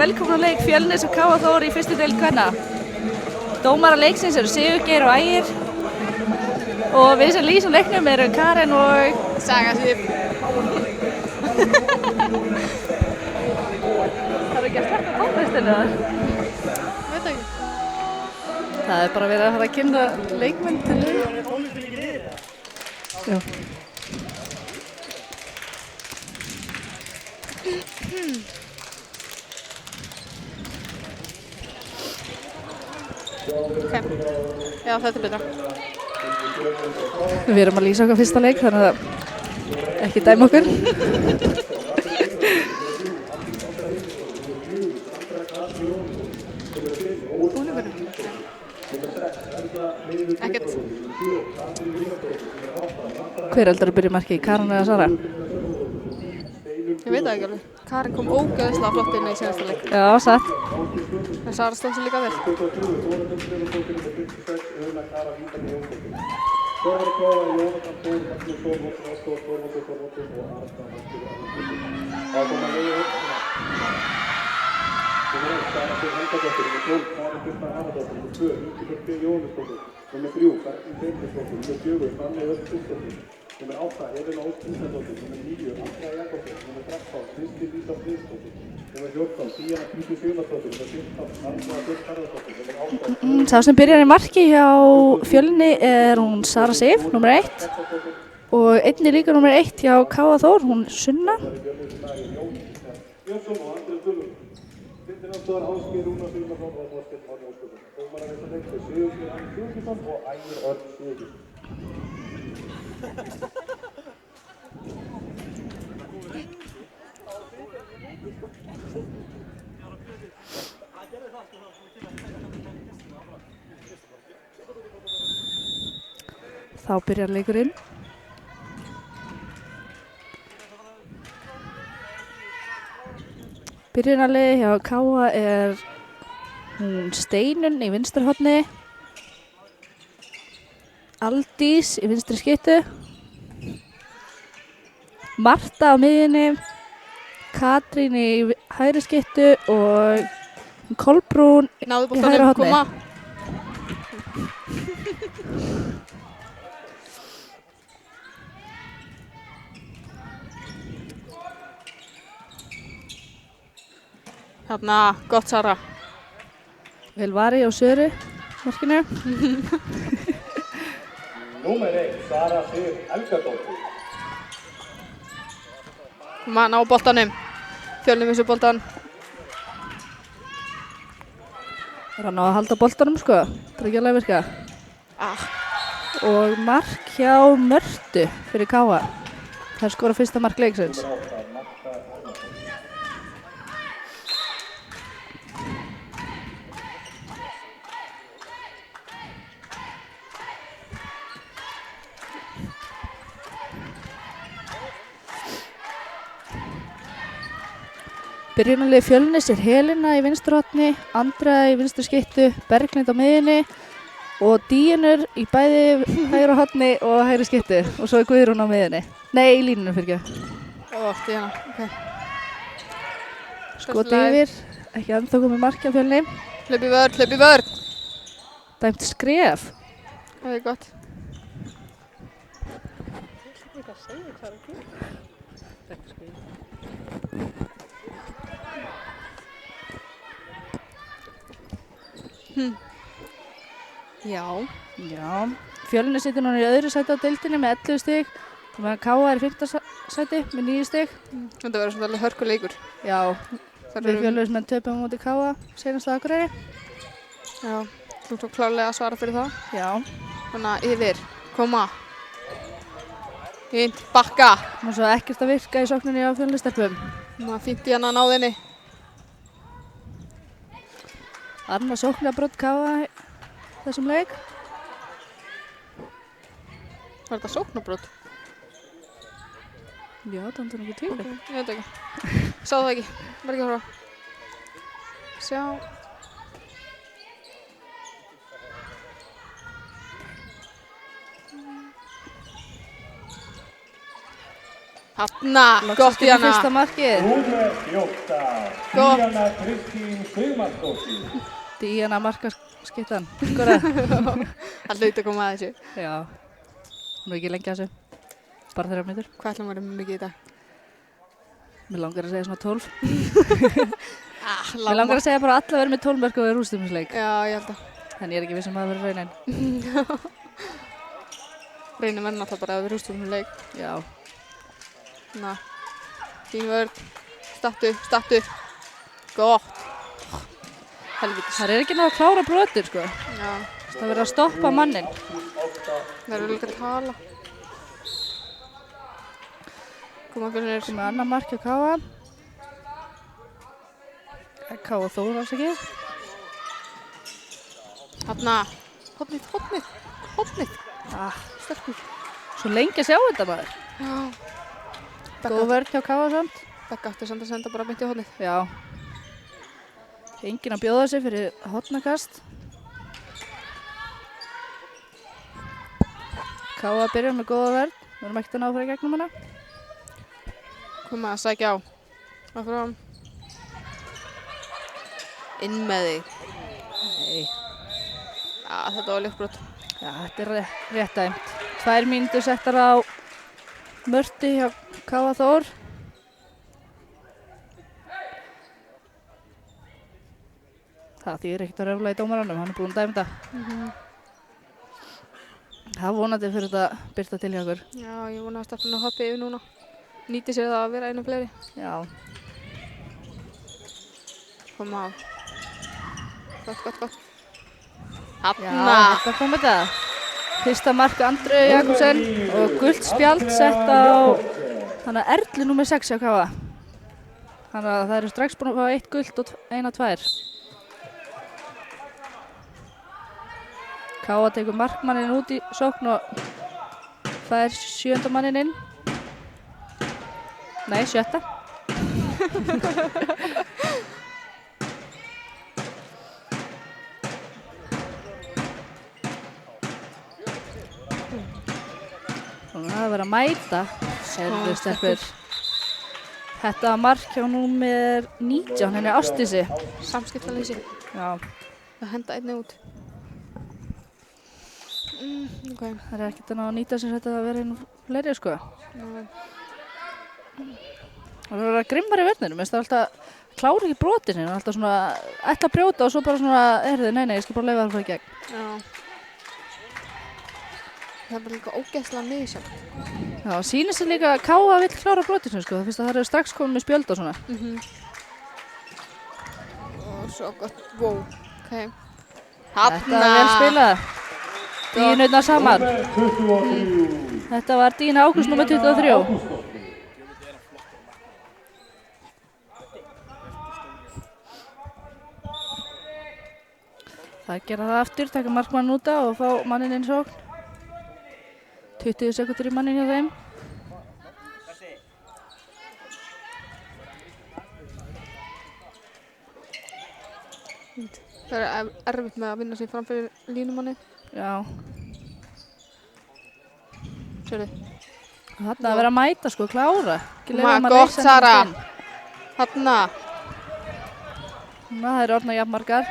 velkomin á leik Fjölnis og KA Þór í fyrstu deild kvenna. Dómarar leiksins eru Sigurgeir og Ægir og við sem lýsum leiknum eru Karen og Saga Sif. Það eru ekki að sletta tónlistinu þar. Veit ekki. Það er bara verið að fara að kynna leikmenn til leik. Já. Ok, já þetta er betra. Við erum að lýsa okkar fyrsta leik þannig að ekki dæma okkur. Búningurinn? Ekkert. Hver heldur að byrja markið, Karen eða Sara? Ég veit það ekki alveg. Karen kom ógeðslega flott inn í síðasta leik. Já, satt. En Sara stóð sig líka vel. Númer 8, Elina Ósk Íslandóttir, númer 9, Andrea Jakobsson, númer 13, Kristín Lísa Friðsdóttir, númer 14, Díana Knúti Sigurðardóttir, númer 15, Andrea Björk Harðardóttir, númer 8. Sá sem byrjar í marki hjá Fjölni er hún Sara Sif, númer 1. Og einnig líka númer 1 hjá KA Þór, hún Sunna. Björnsson og Andrið Gullum. Vindirnáttúðar Ásgeir Rúnar Sigurðarsson og Þorsteinn Árni Óskarsson. Dómarar þessa leik er Sigurgeir Anni Sigurðarsson og Ægir Örn Sigurðarsson. Þá byrjar leikurinn. Byrjunarliðið hjá KA er hún Steinun í vinstri horni, Aldís í vinstri skyttu, Marta á miðjunni, Katrín í hægri skyttu og Kolbrún í hægri horni. Koma. Þarna, gott Sara. Vel varið á Söru, markinu. Númer 1, Sara Sif Helgadóttir. Koma, ná boltanum. Fjölnir missu boltan. Það er að ná að halda boltanum sko, það er ekki alveg að virka. Og mark hjá Mörtu fyrir KA. Það skora fyrsta mark leiksins. Byrjunarlið Fjölnis er Helena í vinstri horni, Andrea í vinstri skyttu, Berglind á miðjunni og Díunur í bæði hægra horni og hægri skyttu og svo er Guðrún á miðjunni. Nei, í línunum fyrir ekki. Díana, ok. Skoti yfir, ekki ennþá komið mark hjá Fjölni. Hlaup í vörn, hlaup í vörn. Dæmt skref. Það er gott. Já. Fjölni situr núna í öðru sæti á deildinni með 11 stig. Þannig að KA er í 5. sæti með 9 stig. Þetta verður svona alveg hörkuleikur. Já, við Fjölnismenn töpum á móti KA seinast á Akureyri. Já, þú tók klárlega að svara fyrir það. Já. Þannig að yfir, koma. Fínt, bakka. Nú svo ekkert að virka í sókninni á Fjölnistelpum. Ná, fínt í hann að ná þinni. Annað sóknarbrot KA þessum leik. Var þetta sóknarbrot? Já, það er ekki til. Ég veit ekki. Sá það ekki. Var ekki að horfa. Sjá. Hanna, Loksins gott kemur Díana. fyrsta markið. Númer 14, Gott. Díana Kristín Sigmarsdóttir. Díana markaskyttan. Skora. Það hlaut að koma að þessu. Já. Nú ekki lengi að þessu. Bara 3 mínútur. Hvað ætlum við mikið í dag? Mér langar að segja svona 12. Mér Láma. langar að segja bara að alla verður með 12 mörk og verður úrstumisleik. Já, ég held að. En ég er ekki viss að verður raunin. Reynum verður náttúrulega bara að við rústum leik. Já. Na, fín vörð. Stattu. Gott. Helvitis. Það er ekki náttúrulega að klára brotur, sko. Já, Það verður að stoppa mannin. það eru líka að tala. Koma okkur nýr. Komið annar mark hjá Káa. Káa Þór afsakið. Hanna. Hotnið. Ah, Sterkur. svo lengi að sjá þetta maður. Já. Góð vörð hjá Káa samt. Begga átti samt að senda bara beint í hotnið. Já. Enginn að bjóða sig fyrir hotnakast. Káa byrjar með góða vörð. Við erum ekkert að ná fyrir gegnum hana. Koma að sækja á. Áfram. Inn með þig. Nei. Já, þetta var léttbrot. Já, þetta er rétt dæmt. 2 mínútur settar á mörti hjá Káa Þór. Það þýðir ekkert að röfla í dómaranum, hann er búinn að dæma þetta. Það vonandi fyrir þetta byrta til hjá okkur. Já, ég vona að Stefán hoppi yfir núna. Nýti sér það að vera einu fleiri. Já, Koma á. Gott. já, Hanna. þetta kom þetta. Fyrsta mark Andreu Jakobsen og gult spjald sett á hana Erlu númer 6 hjá Káa. Þannig að það eru strax búin að fá 1 gult og 1 og 2. Káa tekur markmanninn út í sókn og fær 7. manninn inn. Nei, 7. Þannig að það verður að mæta. Sérðu stelpur. Þetta var mark hjá númer 19, henni Ástísi. Samskiptaleysi. Já, Það henda einni út. Ok. það er ekkert að ná að nýta sem þetta að vera einu fleiri, sko. Nei. Það verður að grimmar í vörninu, minnst það alltaf klára ekki brotin sinni, alltaf svona ætla að brjóta og svo bara svona, nei, ég skal bara leyfa það að fara í gegn. Já. Það er bara líka ógeðslega misjafnt. Já, sýnir sér líka að Káa vill klára brotin sinni, sko, það finnst að það eru strax komin með spjöld og svona. Og svo gott. Wow. Ok. Þetta var vel spilað. Dýnurnar saman. Númer 23, Þetta var Dína Ágúst númer 23. Ágústsdóttir. Það gera það aftur, taka markmann út og fá manninn inn í sókn. 20 sekundur í manninn hjá þeim. Það er erfitt með að vinna sig fram fyrir línumanni. Já, Sérðu. þarna að vera að mæta, sko, klára. Ekki leyfa þeim að Gott, leysa Sara. hann inn. Hanna. Það eru orðna jafnmargar.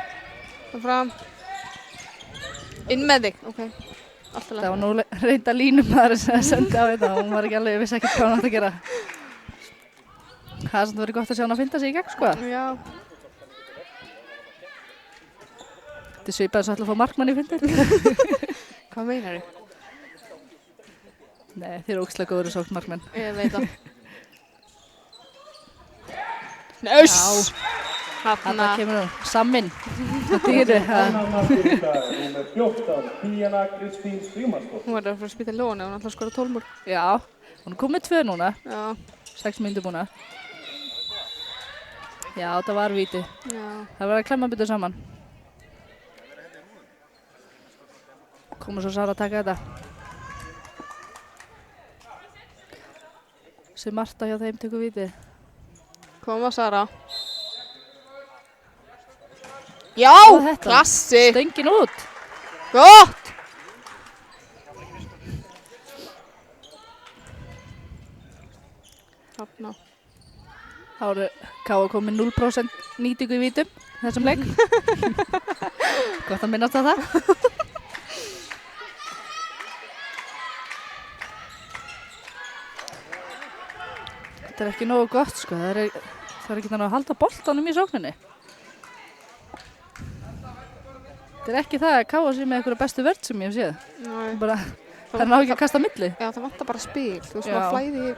Fram. Inn með þig. Ok. Alltaf Það var nú reynda línumæður sem sendi á þetta og hún var ekki alveg, vissi ekki hvað hún átti að gera. Það er samt verið gott að sjá hann að finna sig í gegn, sko. Já. Þetta er svipað svo ætla að fá markmann í fyndir. Hvað meinar þið? Nei, þeir eru ógeðslega góður í sókn markmenn. Ég veit það. Nöss! Þarna Hanna. kemur hún, samin. Það dýru. Annar markið í dag, númer 14, Díana Kristín Sigmarsdóttir. Hún verður að fara að spýta lóna ef hún ætlar að skora 12 mörk. Já, hún er komið 2 núna. Já. 6 mínútur búna. Já, það var víti. Já. Það var að klemma byttu saman. Komur svo Sara að taka þetta. Sem Marta hjá þeim tekur víti. Koma Sara. Já! Og þetta. Klassi! Stöngin út. Gott! Þarna. Þá eru K.A. komið 0% nýtingu í vítum þessum leik. Gott að minnast á það. Þetta er ekki nógu gott, sko. Það er ekki þannig að halda boltanum í sókninni. Þetta er ekki það að K.A. sé með einhverja bestu vörn sem ég hef séð. Nei. Bara, það er ná ekki að kasta milli. Já, það vantar bara spil. Þú veist, Já. maður flæði í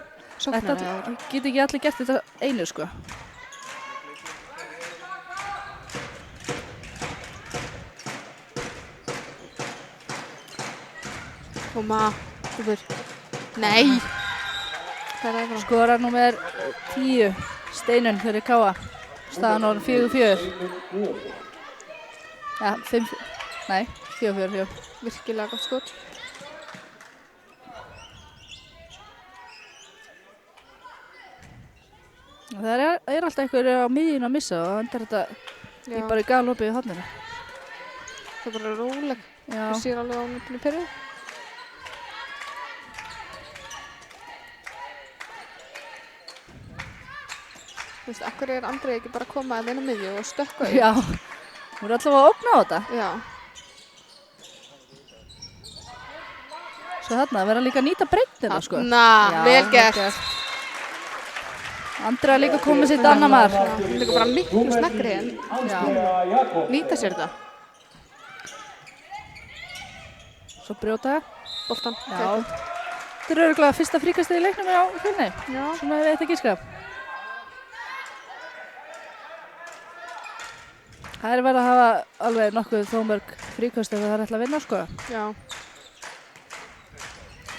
sóknina. Þetta get ekki allir gert þetta einu, sko. Koma, yfir. Nei! Það er það. Skora númer 10, Steinun fyrir K.A. Staðan orðin 4-4. Ja, 5, nei, 4-4. Virkilega gott skot. Það er alltaf einhver á miðjun að missa og endar þetta Já. bara í galoppi í horninu. Það er bara róleg. Já, Þú sér alveg á myndinu perið. Þú veist, akkur er Andrei ekki bara að koma að inn á miðju og stökkva í? já. Hún er alltaf að opna á þetta. Já. Svo þarna, verða líka að nýta breyttina, sko. Þarna, Já, vel gert. Andrea líka komið sitt annað mark. Hún er líka bara miklu sneggri en nýta sér þetta. Svo brjóta. Boltan. Já. Þetta er örugglega fyrsta fríkastið í leiknum á Fjölni. Já. Svona við þetta gíska. Það er verið að hafa alveg nokkuð þómörg fríkast ef það er ætla að vinna, sko. Já.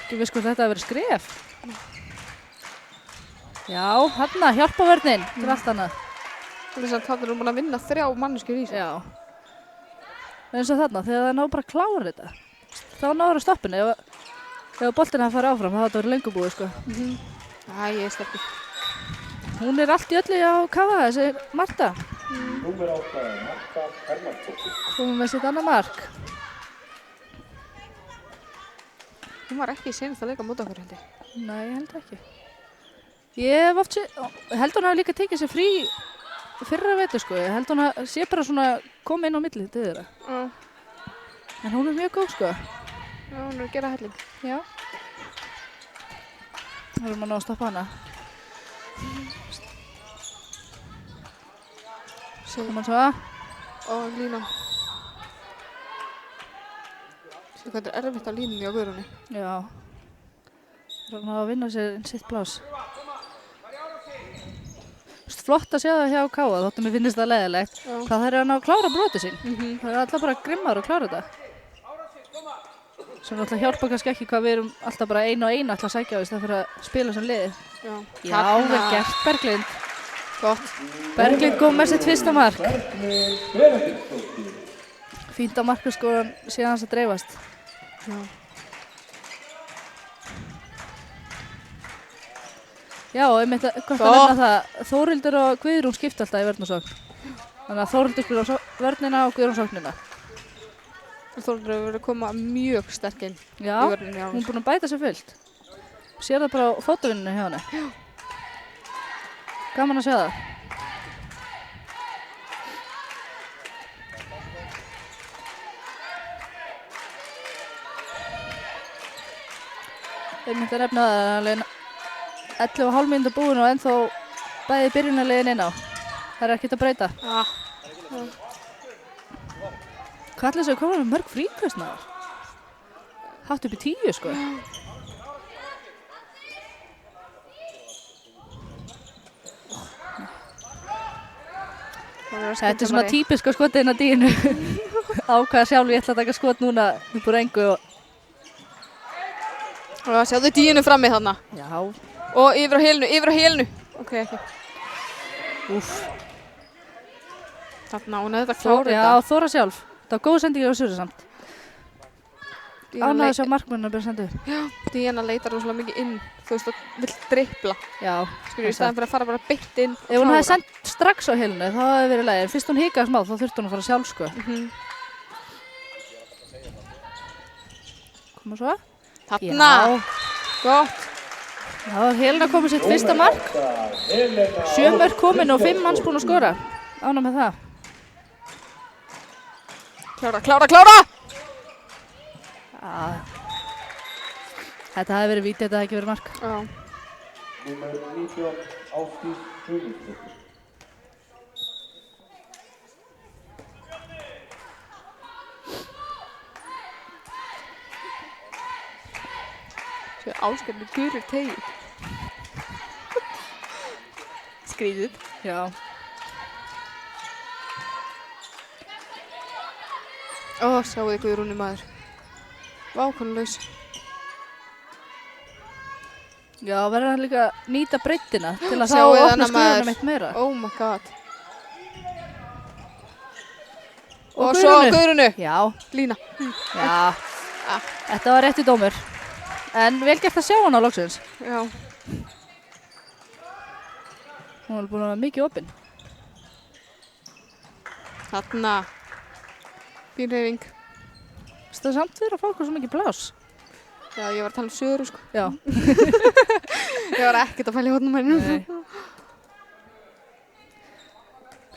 Ekki við sko þetta að vera skref. Já, þarna, hjálpavörnin til allt annað. Þess að það er búin að vinna 3 manneskjur í sig. Já. En eins og þarna, þegar það ná bara að klára þetta, þá náður að stoppinu. Ef boltinn að fara áfram, þá þetta verið lengur búið, sko. Æ, ég er sterkur. Hún er allt í öllu á K.A. þessi Marta. Númer 8, Marta Hermannsdóttir. Komum með sitt annað mark. Hún var ekki í senast að leika mót okkur hindi. Nei, ég held ekki. Ég hef oft held hún hafi líka tekið sér frí fyrra vetur, sko. Ég held hún að sé bara svona koma inn á milli til þeirra. Já. En hún er mjög góð, sko. Já, hún er að gera helling. Já. Það erum að ná að stoppa hana. Koma svo að. Og línan. Svo hvað þetta er erfitt á línunni á Guðrúni. Já. Það er að vinna sér sitt plás. Flott að sjá það hjá K.A. þóttum mér finnist það leiðilegt. Já. Hvað þær eru að ná að klára broti sín. Það er alltaf bara grimmar að klára þetta. Sem alltaf hjálpa kannski ekki hvað við erum alltaf bara einu og einu alltaf að sækja á í stað fyrir að spila sem liði. Já. Já, vel gert, Berglind. Gott. Berglind kom með sitt fyrsta mark. Berglind Benediktsdóttir. Fínt að markaskoran sé hans að dreifast. Já. Já, einmitt gott að nefna það. Þórildur og Guðrún skipta alltaf í vörn og sókn. Þannig að Þórildur spila vörnina og Guðrún sóknina. Þórildur hefur verið að koma mjög sterk inn Já, í vörninni á hún er hans. búin að bæta sér fullt. Sér það bara á fótavinninu hjá henni. Já. Gaman að sjá það. Einmitt að nefna það alveg 11,5 mínútur búin og ennþá bæði byrjunarliðin inn á. Það er ekkert að breyta. Ah. Hvað ætli þessu að koma með mörg fríkastnaðar? Hátt upp í 10, sko. Þetta er svona típiska skotið inn á dínu. Ákvaða sjálf ég ætla að taka skot núna upp úr engu og... Og sjáðu díinu frammi þarna. Já. Og yfir á hélinu. Ok, ekki. Úff. Þarna, hún hefði þetta klárið Já, þetta. Þóra sjálf. Það var góð sendingi á Surri samt. Ánægði að sjá markmennina byrja sendu. Já, Díana leitar rosalega mikið inn. Þú veist, og vill dribbla. Já. Skilur, í staðan fyrir að fara bara beint inn. Ef hún hefði sendt strax á hélinu, þá hefði verið leið. En fyrst hún hikaði smá, þá þurfti hún að fara sjálf, sko. Koma svo. Þarna. Já. Gott. Já, Helena komið sitt fyrsta mark. 7 mörk komin og 5 manns búin að skora. Ánægð með það. Klára! Já. Þetta hefði verið víti, þetta hefði ekki verið mark. Já. Númer 19, Ásdís Guðmundsdóttir. Svo Ásgerður gulur tegi. Skrýðið. Já. Sjáu þið Guðrúnu maður. Vákonulegs. Já, verður hann líka að nýta breiddina til að þá Sjáu þið opna hana skurðunum maður. eitt meira. Oh my god. Og svo Guðrúnu. Guðrúnu. Já, Lína. já. Þetta var rétti dómur. En vel gert að sjá hann á loksins. Já. Hún var búin að vera mikið opinn. Þarna. Fín hreyfing. Það er samt fyrir að fá okkur svo mikið blás. Já, ég var að tala um sögur, sko. Já. Ég var ekkert að fæla í hótnum hennum. Nei.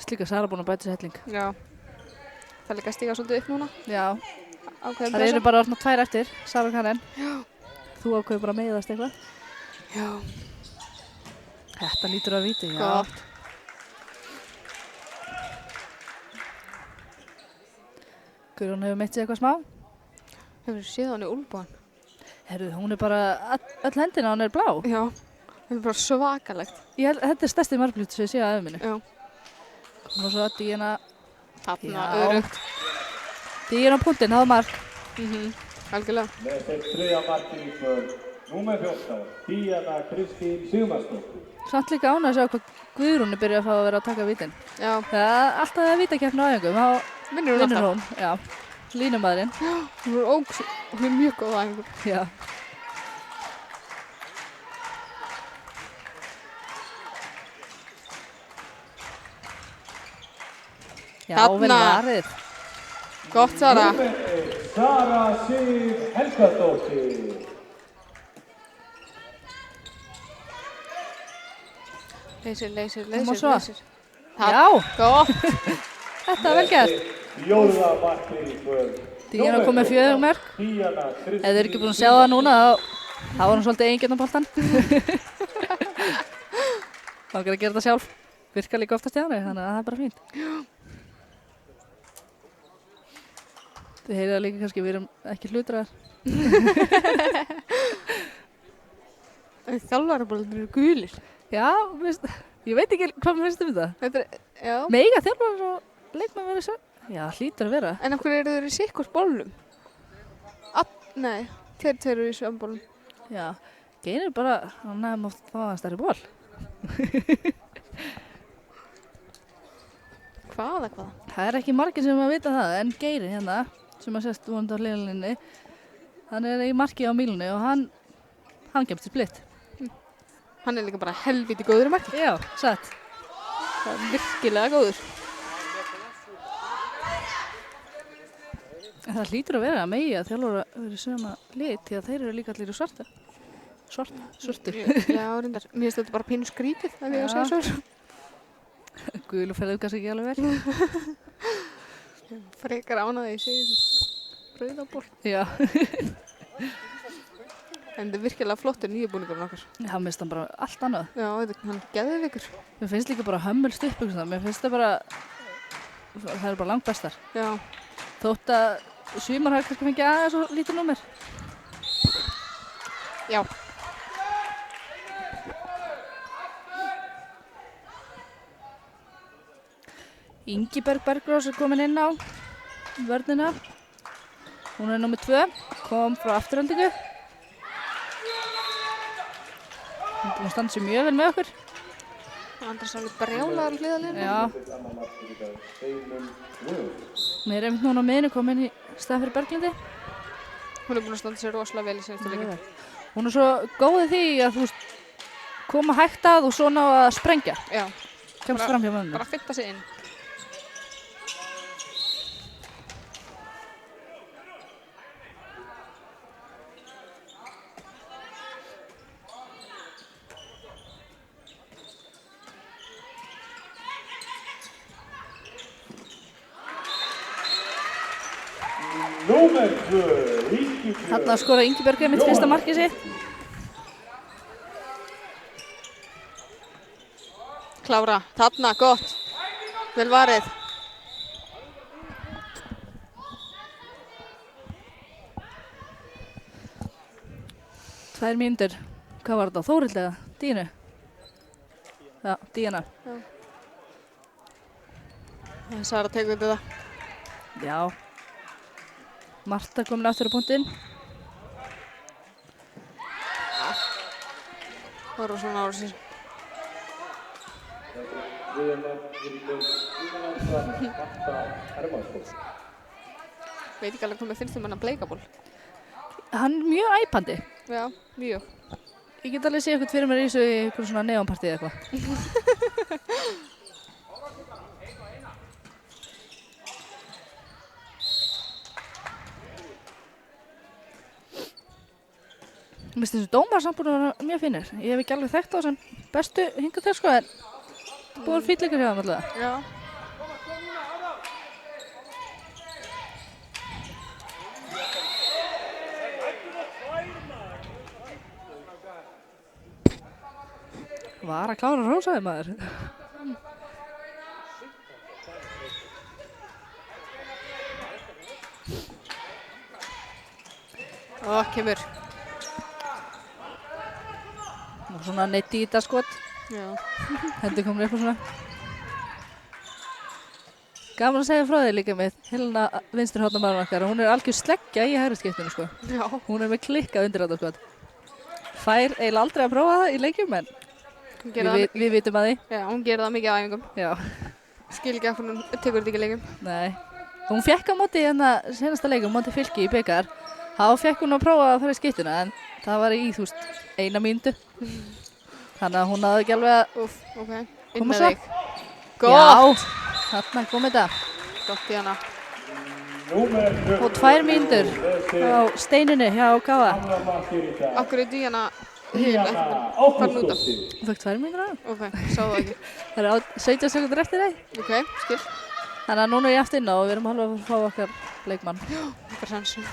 Slíka Sara búin að bæta sér helling. Já. Það er líka að stíga svolítið upp núna. Já. Ákveðin Það eru bara orðna 2 eftir, Sara og Karen. Já. Þú ákveður bara að meiðast eitthvað. Já. Þetta lítur að víti, já. Gott. Guðrún hefur meitt sig eitthvað smá. Hefur séð hann í úlbúan? Herru, hún er bara, öll hendina hún er blá. Já. Það er bara svakalegt. Þetta er stærsti marglut sem ég sé að öfminni. Já. Og svo að Díana, Þarna, Já. örugt. Díana á punktinn, það var mark. Algjörlega. Með þeim 3. markið för númer 14, Díana Kristín Sigmarsdóttir. Samt líka ánægð að sjá hvað Guðrún er byrjað að fá að vera að taka vítin. Já. Það er alltaf að vítakeppni á æfingum, þá Vinnur hún vinnur alltaf. hún. Já, línumadurinn. Hún er hún er mjög góð aðeins. Já. Já, Þarna. vel varið. Gott, Sara. Númer 1, Sara Sif Helgadóttir. Leysir. Má svo. Það- Já, Gott. þetta var vel gert. 4. markið för Díana kom með 4 mörk. Díana Ef þið eru ekki búin að sjá það núna, þá var hún svolítið eigingjarn á boltan. Langar að gera þetta sjálf. Virkar líka oftast hjá henni, þannig að það er bara fínt. Þið heyrið það líka kannski, við erum ekki hlutræðar. Þjálfarabólur eru gulir. Já, ég veit ekki hvað mér finnst um þetta. Þetta er, já. Mega þjálfar og leikmenn verið svo. Já, hlýtur að vera. En af hverju eru þeir í sikkurs bólum? Nei, tveir eru í söm bólum. Já, Geir er bara, hann hefði mátt fá hann stærri ból. Hvað? Það er ekki margir sem að vita það, en Geir hérna, sem að sést vonandi á hliðarlínunni, hann er í marki á mílunni og hann kemst í splitt. Hann er líka bara helviti góður í marki. Já, satt. Það er virkilega góður. En það hlýtur að vera að megi að þjálfur verið svona lit, því að þeir eru líka allir í svartur. Já, reyndar. Mér finnst þetta bara pínu skrítið, ef ég á að segja svo. Gulu ferðu kannski ekki alveg vel. Frekar ánaði í sig rauðaból. Já. En þetta er virkilega flottur nýjubúningurinn okkar. Já, mér finnst hann bara allt annað. Já, hann er geðveikur. Mér finnst líka bara hömmul stuppbuxurnar. Mér finnst það bara, það eru bara langt bestar. Já. Þótt að sumar hafa kannski fengið aðeins og lítið númer. Já. Ingiberg Bergrós er komin inn á vörnina. Hún er númer 2, kom frá afturhaldingu. Hún er búin að standa sér mjög vel með okkur. András alveg brjálaður á hliðarlínunni. Já. Hún er einmitt núna á miðinu komin í staðinn fyrir Berglindi. Hún er búin að standa sér rosalega vel í senstu leikin. Hún er svo góð í því að þú veist, koma hægt að og svo ná að sprengja. Já. Kemst fram hjá mönnum. Bara að fitta sig inn. Númer 2, Ingibjörg. Þarna skora Ingibjörg mitt fyrsta markið sitt. Klára, þarna, gott. Vel varið. Tvær mínútur. Hvað var þetta? Þórillega? Dínu? Já, Díana. Sara tekur þetta. Já. Marta komin aftur á punktinn. Horfa svona ára sér. Veit ekki alveg hvað mér finnst hann bleikaból. Hann er mjög æpandi. Já, mjög. Ég get alveg séð eitthvað fyrir mér í þessu í eitthvað svona neonpartíð eitthvað. Mér finnst þessu dómar samt búin að vera mjög finnir. Ég hef ekki alveg þekkt á sem bestu hingað til sko, en búin fýtleikar hjá þeim alltaf. Já. Var að klára rósaði maður. Ó, kemur. Og svona neitt í þetta skot. Já. Hendur komin upp og svona. Gaman að segja frá þig líka með Helena vinstri hornamaðurinn okkar. Hún er algjör sleggja í hægri skiptinu sko. Já. Hún er með klikka undir þetta skot. Fær eiginlega aldrei að prófa það í leikjum en við vitum að því. Já, hún gerir það mikið á æfingum. Já. Skil ekki af hún tekur þetta ekki leikjum. Nei. Hún fekk á móti hérna senasta leikum, móti Fylki í bikar. Þá fekk hún að prófa að fara í skiptuna en það var í, þú veist, 1 mínútu. Þannig að hún náði ekki alveg að Ok. Inn koma með svo. þig. Gott. Já, þarna kom þetta. Gott í hana. Og 2 mínútur á steininu hjá Káa. Akkur er Díana hin ekki farin út af. Þú fekk 2 mínútur á það. Ok, sá það ekki. Það eru 17 sekundur eftir þeim. Ok, skil. Þannig að núna er ég aftur inn á og við erum alveg að fá okkar leikmann. Okkar sensu.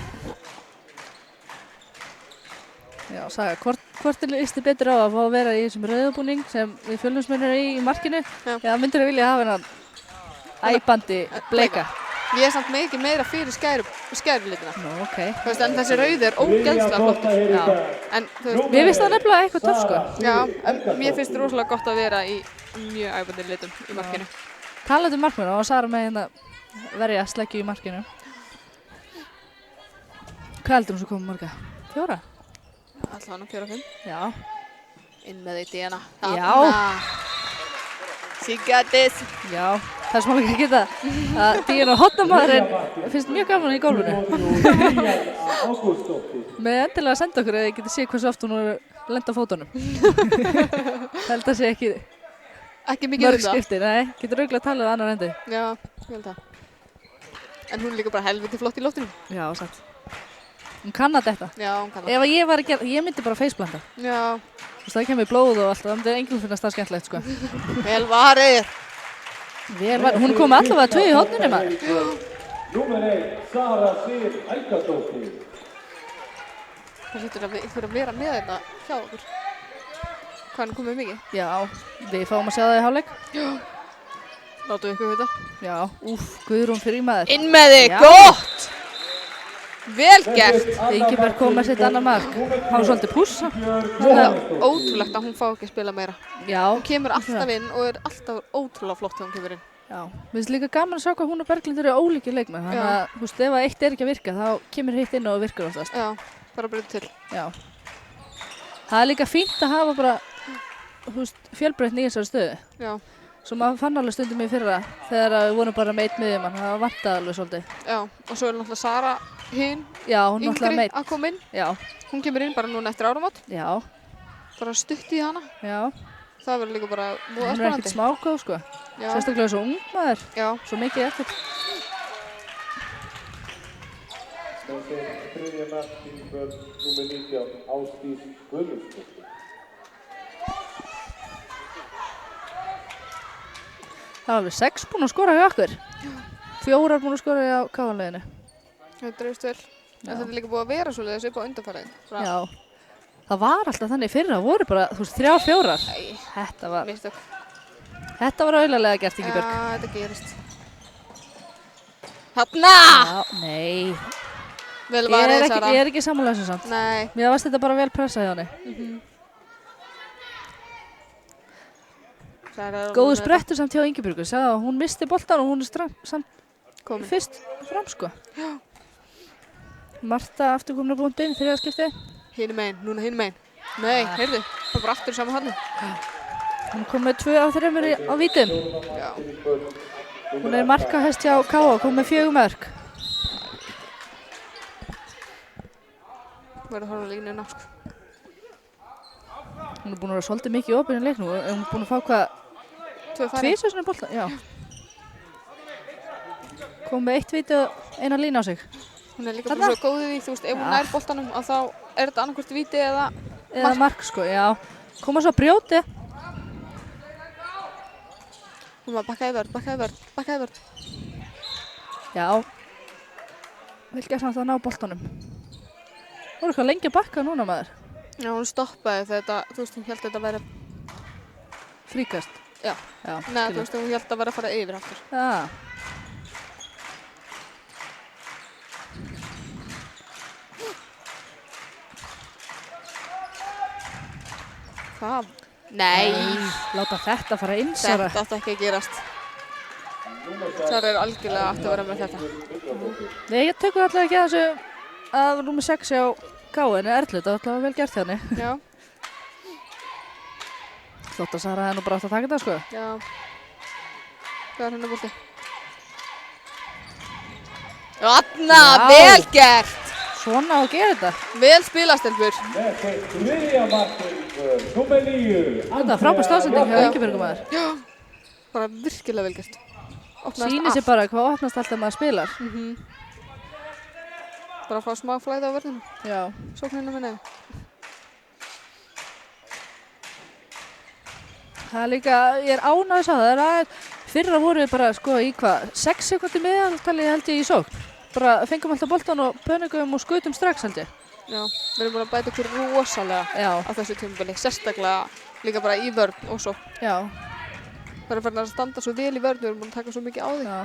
Já, Saga, hvort er listi betur á að fá að vera í þessum rauðabúning sem við Fjölnismenn eru í markinu? Já. Eða myndir þú vilja hafa hennan æpandi bleika? Ég er samt mikið meira fyrir skærulitina. Nú, ok. Þú veist, en þessi rauði er ógeðslega flottur. Já. En þú veist, Mér finnst það nefnilega eitthvað töff, sko. já, en mér finnst rosalega gott að vera í mjög æfandi litum í markinu. Talandi um markmenn og Sara með hérna verja sleggju í markinu. Hvað heldur hún svo komið marga? 4? Allavega 4-5. Já. Inn með þig Díana. Já. She got this. Já, það er sem alveg að geta að Díana hotnamaðurinn finnst mjög gaman í gólfinu. Með endilega að senda okkur eða ég geti séð hversu oft hún er lenda á fótunum. Held að sé ekki Ekki mikið mörg um það. skipti, nei, getur auðvitað að tala við annar endi. Já, ég held það. En hún er líka bara helviti flott í loftinu. Já, satt. Hún kann að þetta. Já, hún kann það. Ef ég var að gera, ég myndi bara faceplanta. Já, Þú veist, það kemur blóð og allt, það myndi enginn finnast það skemmtilegt, sko. vel varið. Hún kom allavega 2 í horninu, maður. Númer 1, Sara Sif Helgadóttir. Það hlýtur að ykkur að vera með þetta hjá okkur. Hvað hann komið mikið? Já, við fáum að sjá það í hálfleik. Látum við ykkur vita. Já, Guðrún fyrir maður. Inn með þig, Já. gott! Vel gert! Ingibjörg kom með sitt annað mark. Hann var svolítið pússa. Það er ótrúlegt að hún fá ekki að spila meira. Já. Hún kemur alltaf inn og er alltaf ótrúlega flott þegar hún kemur inn. Já, mér finnst líka gaman að sjá hvað hún og Berglind eru ólíkir leikmenn. Þannig að, þú veist, ef að eitt er ekki að virka, þá kemur hitt inn og virkar oftast. Já, bara breyta til. Já. Það er líka fínt að hafa bara, þú veist, fjölbreytni í þessari stöðu. Já, Svo maður fann alveg stundum í fyrra þegar við vorum bara með 1 miðjumann. Það vantaði alveg svolítið. já. Og svo er náttúrulega Sara hin, Já, hún náttúrulega yngri, meidd. að koma inn. Já, Hún kemur inn bara núna eftir áramót. já, Bara stutt í hana. já. Það verður líka bara voða Hún er ekkert spennandi. smágóð, sko. Já, Sérstaklega svo ung maður. já. Svo mikið eftir. Þriðja markið númer 19, Ásdís Guðmundsdóttir. Það var alveg 6 búin að skora hjá okkur. 4 búin að skora hjá Káanleginu. Það dreifst vel. En þetta er líka búið að vera svoleiðis upp á undanfarið. Já. Það var alltaf þannig fyrra, voru bara, þú veist, 3-4. Nei, mistök. Þetta var auðvitað gert, Ingibjörg. Já, þetta gerist. Þarna! Já, nei. Vel varðið, Sara. Ég er ekki sammála þessu samt. Nei. Mér varst þetta bara vel pressað hjá henni. Góðu sprettur samt hjá Ingibjörgu, sagði að hún misti boltan og hún er samt fyrst fram, sko. Já. Marta aftur komin á búndin, þriðja skipti. Hinum megin, núna hinum megin. Nei, heyrðu, það var aftur saman hann. Hún kom með 2 af 3 á vítum. Já. Hún er markahæst hjá K.A. kom með 4 mörk. Verður að horfa línuna, sko. Hún er búin að vera svolítið mikið opinn í leiknum. Hún er búin að fá hvað? 2 færi. 2 svona bolta, já. Kom með 1 víti og 1 lína á sig. Hún er líka bara svo góð í því, þú veist, ef hún nær boltanum að þá er þetta annarkvort víti eða mark, sko, já. Koma svo að brjóti. Hún var bakkaði vörð. Já. Vil gera samt að ná boltanum. Voru eitthvað lengi að bakka núna, maður? Já, hún stoppaði þetta, þú veist, hún held að þetta væri fríkast. Já. Nei, þú veist, hún held að vera að fara yfir aftur. Já. Hvað? Nei. Láta þetta fara inn, Sara. Þetta átti ekki að gerast. Sara er algjörlega átti að vera með þetta. Nei, ég tökur alltaf ekki að þessu að númer 6 á K.A. Erlu, þetta var alltaf vel gert hjá henni. Já. Þótt að Sara hefði nú bara átt að taka þetta, sko. Já. Hvað er hennar bolti? Þarna, vel gert! Svona á að gera þetta. Vel spilað, stelpur. Þetta er frábær staðsending hjá Ingibjörgu, maður. Já. Bara virkilega vel gert. Sýnir sér bara hvað opnast alltaf maður spilar. Bara að fá smá flæði á vörðinu. Já. Sókninu minni. Það er líka, ég er ánægðis að það er fyrra voru við bara, sko, í hvað, 6 sekúndur meðaltalið held ég í sókn. Bara fengum alltaf boltan og pöningum og skutum strax, held ég. Já, við erum búin að bæta okkur rosalega á þessu tímabili. Sérstaklega líka bara í vörn og svo. Já. Það er farin að standa svo vel í vörn, við erum búin að taka svo mikið á því. Já.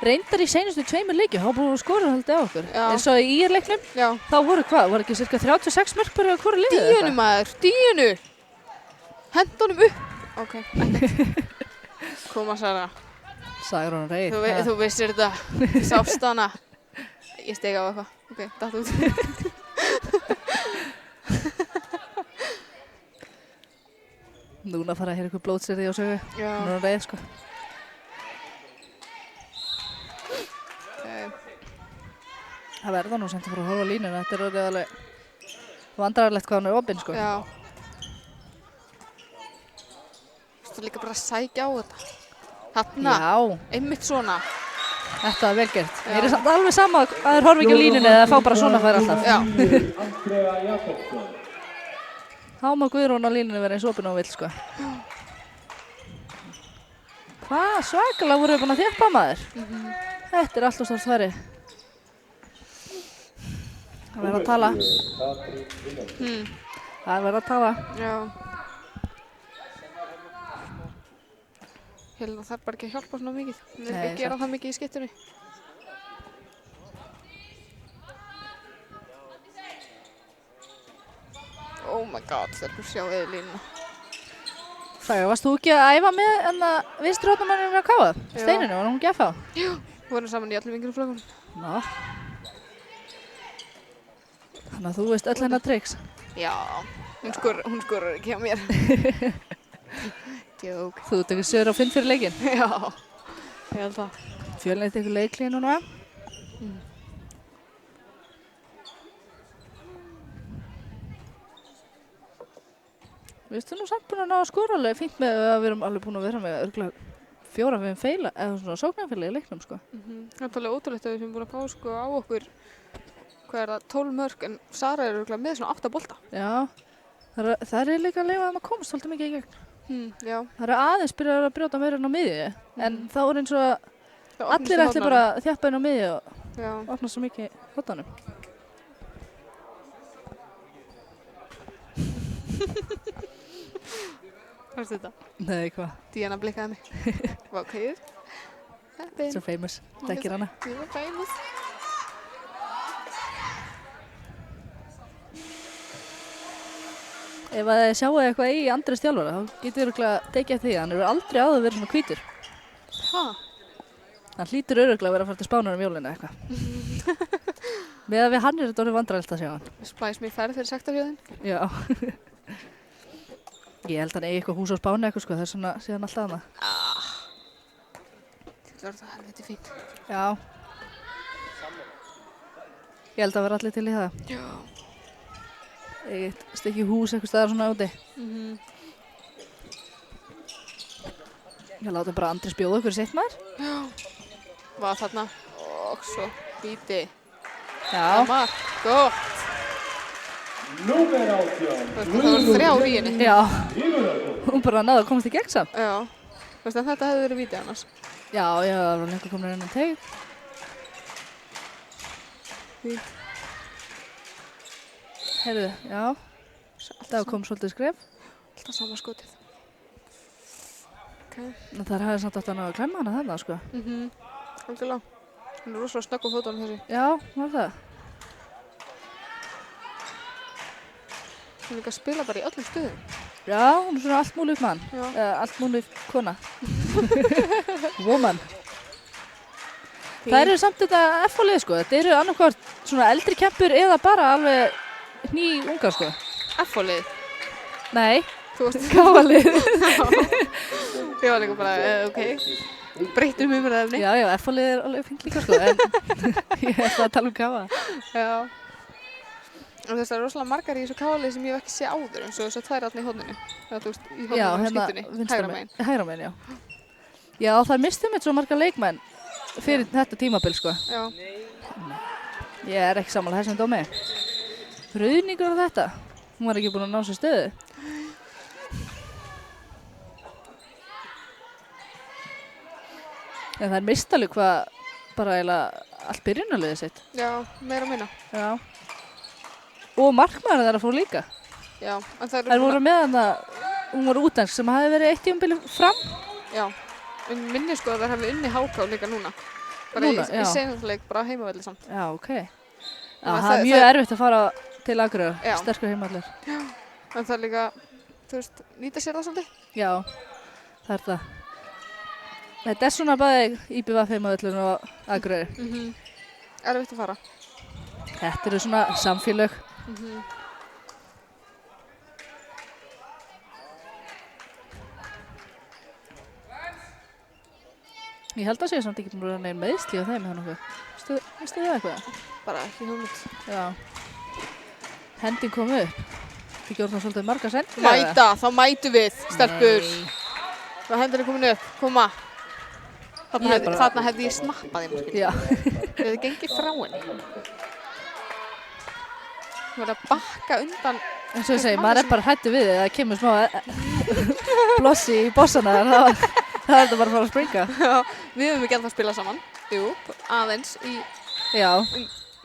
Reyndar í seinustu 2 leikjum, þá búin að skora haldið á okkur. Já. En svo í IR-leiknum, þá voru hvað, voru ekki cirka 36 mörk bara á hvora liðið þetta? Díunu maður, díunu! Henda honum upp! Ok, ekkert. Koma Sara. Sagur hún reið. Þú vissir þetta, sást hana. Ég steg á eitthvað. Ok, datt út. Núna fara að heyra eitthvað blótsirði og sögu. Já. Hún reið, sko. Það verða nú samt að fara að horfa á línuna. Þetta er orðið alveg vandræðarlegt hvað hann er opinn, sko. Já. Þú líka bara að sækja á þetta. Þarna. Já. Einmitt svona. Þetta var vel gert. Mér er samt alveg sama að þeir horfa ekki á línunni eða fá bara svona fær alltaf. Já. Þá má Guðrún á línunni vera eins opinn og vill, sko. Hvað svakalega voru við búin að þjappa, maður? Þetta er alltaf stórt færi. Það verður að tala. Það verður að tala. Já. Helena þarf bara ekki að hjálpa svona mikið. Hún er ekki að gera það mikið í skiptunni. Oh my god, stelpur, sjáu þið línuna. Saga, varst þú ekki að æfa með vinstri hornamanninn á K.A.? Steinunni, var hún ekki að fá? Já, við vorum saman í öllum yngri flokkunum. Ná. Þannig að þú veist öll hennar tricks. Já, hún skorur ekki á mér. Djók. Þú tekur sögur á finn fyrir leikinn? Já, ég held það. Fjölnir tekur leiklið núna. Við erum nú samt búin að ná að skora alveg fínt með að við erum alveg búin að vera með örgulega 4-5 feila, eða svona sóknarfélag í leiknum, sko. Það er alveg ótrúlegt að við sem búin að fá sko á okkur, hvað er það, 12 mörk, en Sara er örgulega með svona 8 bolta. Já, það er líka að leifa að maður komast svolítið mikið í gegn. Já. Það er aðeins byrjað að brjóta meira inn á miðju, en þá er eins og allir ætli bara að þjappa inn á miðju og Já. opna svo mikið hóttanum. Varstu þetta? Nei, hvað? Díana blikkaði mig. Vá, hvað ég? Heppin. Svo famous. Þekkir hana. Ég var famous. Ef að þið sjáu eitthvað í Andrés þjálfara, þá getur við örugglega tekið eftir því. Hann hefur aldrei áður verið svona hvítur. Ha? Hann hlýtur örugglega að vera að fara til Spánar jólinu eða eitthvað. Með að við hann er þetta orðið vandræðilegt að sjá hann. Splæs mér ferð fyrir sektarfjöðin. Já. Ég held hann eigi eitthvað hús á Spáni eitthvað sko, það er svona síðan alltaf hana. Þetta var það helviti fínt. Já. Ég held að vera allir til í það. Já. Eitt stykki hús eitthvað staðar svona úti. Ég láta bara Andrés bjóða okkur sitt maður. Já. Var þarna. Og svo bíti. Já. Mark. Gott. Númer 18. Það voru 3 í henni. Já. Hún bara náði að komast í gegn samt. Já. Veistu en þetta hefði verið víti annars. Já, já, það var lengur komin inn á teig. Fínt. Heyrðu, já. Það kom svolítið skref. Alltaf sama skotið. Ok. En það hefði samt átt að ná að klemma hana þarna, sko. Algjörlega. Hún er rosalega snögg á fótunum þessi. Já, var það. Hún líka að spila bara í öllum stöðum. Já, hún er svona allt múlið mann. Já. Allt múlið kona. Woman. Það eru samt þetta F-lið, sko. Þetta eru annarkvort svona eldri kempur eða bara alveg ungar, sko. F-lið. Nei, Þú varst K-lið. Ég var líka bara, ok. Breyttum umræðefni. Já, já, F-lið er alveg fengt líka, sko. En ég ætla að tala um K-a. Já. En þess að það eru rosalega margar í þessu káli sem ég hef ekki séð áður, eins og þess að þær allir í hodninu. Það þú veist, í Já, hodninu á hérna, skiptunni, hægra megin. hægra megin, já. Já, það mistum við svo marga leikmenn fyrir þetta tímabil, sko. Já. Ég er ekki sammála þessum dómi. Rauðningur á þetta. Hún var ekki búin að ná sér stöðu. En það er mistalið hvað bara eiginlega allt byrjunarliðið sitt. Já, meira og minna. Já. Og markmaðurinn þeirra fór líka. Já, en það Þær voru með hana, hún var útlensk sem hafi verið eitt tímabili fram. Já, en minni sko að það hefði unni HK líka núna. Bara Núna, í já. seinanleik, bara á heimavelli samt. Já, ok. Já, það- það er mjög erfitt að fara til Akureyrar, Já. sterkur heimallir. En það er líka, þú veist, nýta sér það svolítið. Já, það er það. Þetta er svona bæði IBVF heimavöllin og Akureyri. Erfitt að fara. Þetta eru svona samfélög. Ég held að sé samt ekki búin að neina meðsli á þeim eða nokkuð. Veistu það eitthvað? Bara ekki hugmynd. Já. Hending kom upp. Þið gjorde það svolítið marga sendingar. Mæta, þá mætum við, stelpur. Nei. Það hendur er komin upp, koma. Ég bara- Þarna hefði ég snappað þeim, skil. Já. Þau hefði gengið frá henni. Þú verður að bakka undan. Eins og ég segi, maður er bara hrættur við þið. Það kemur smá blossi í bossana. Það er þetta bara að fara að springa. Já, við höfum ekki alltaf að spila saman. Jú, aðeins í Já,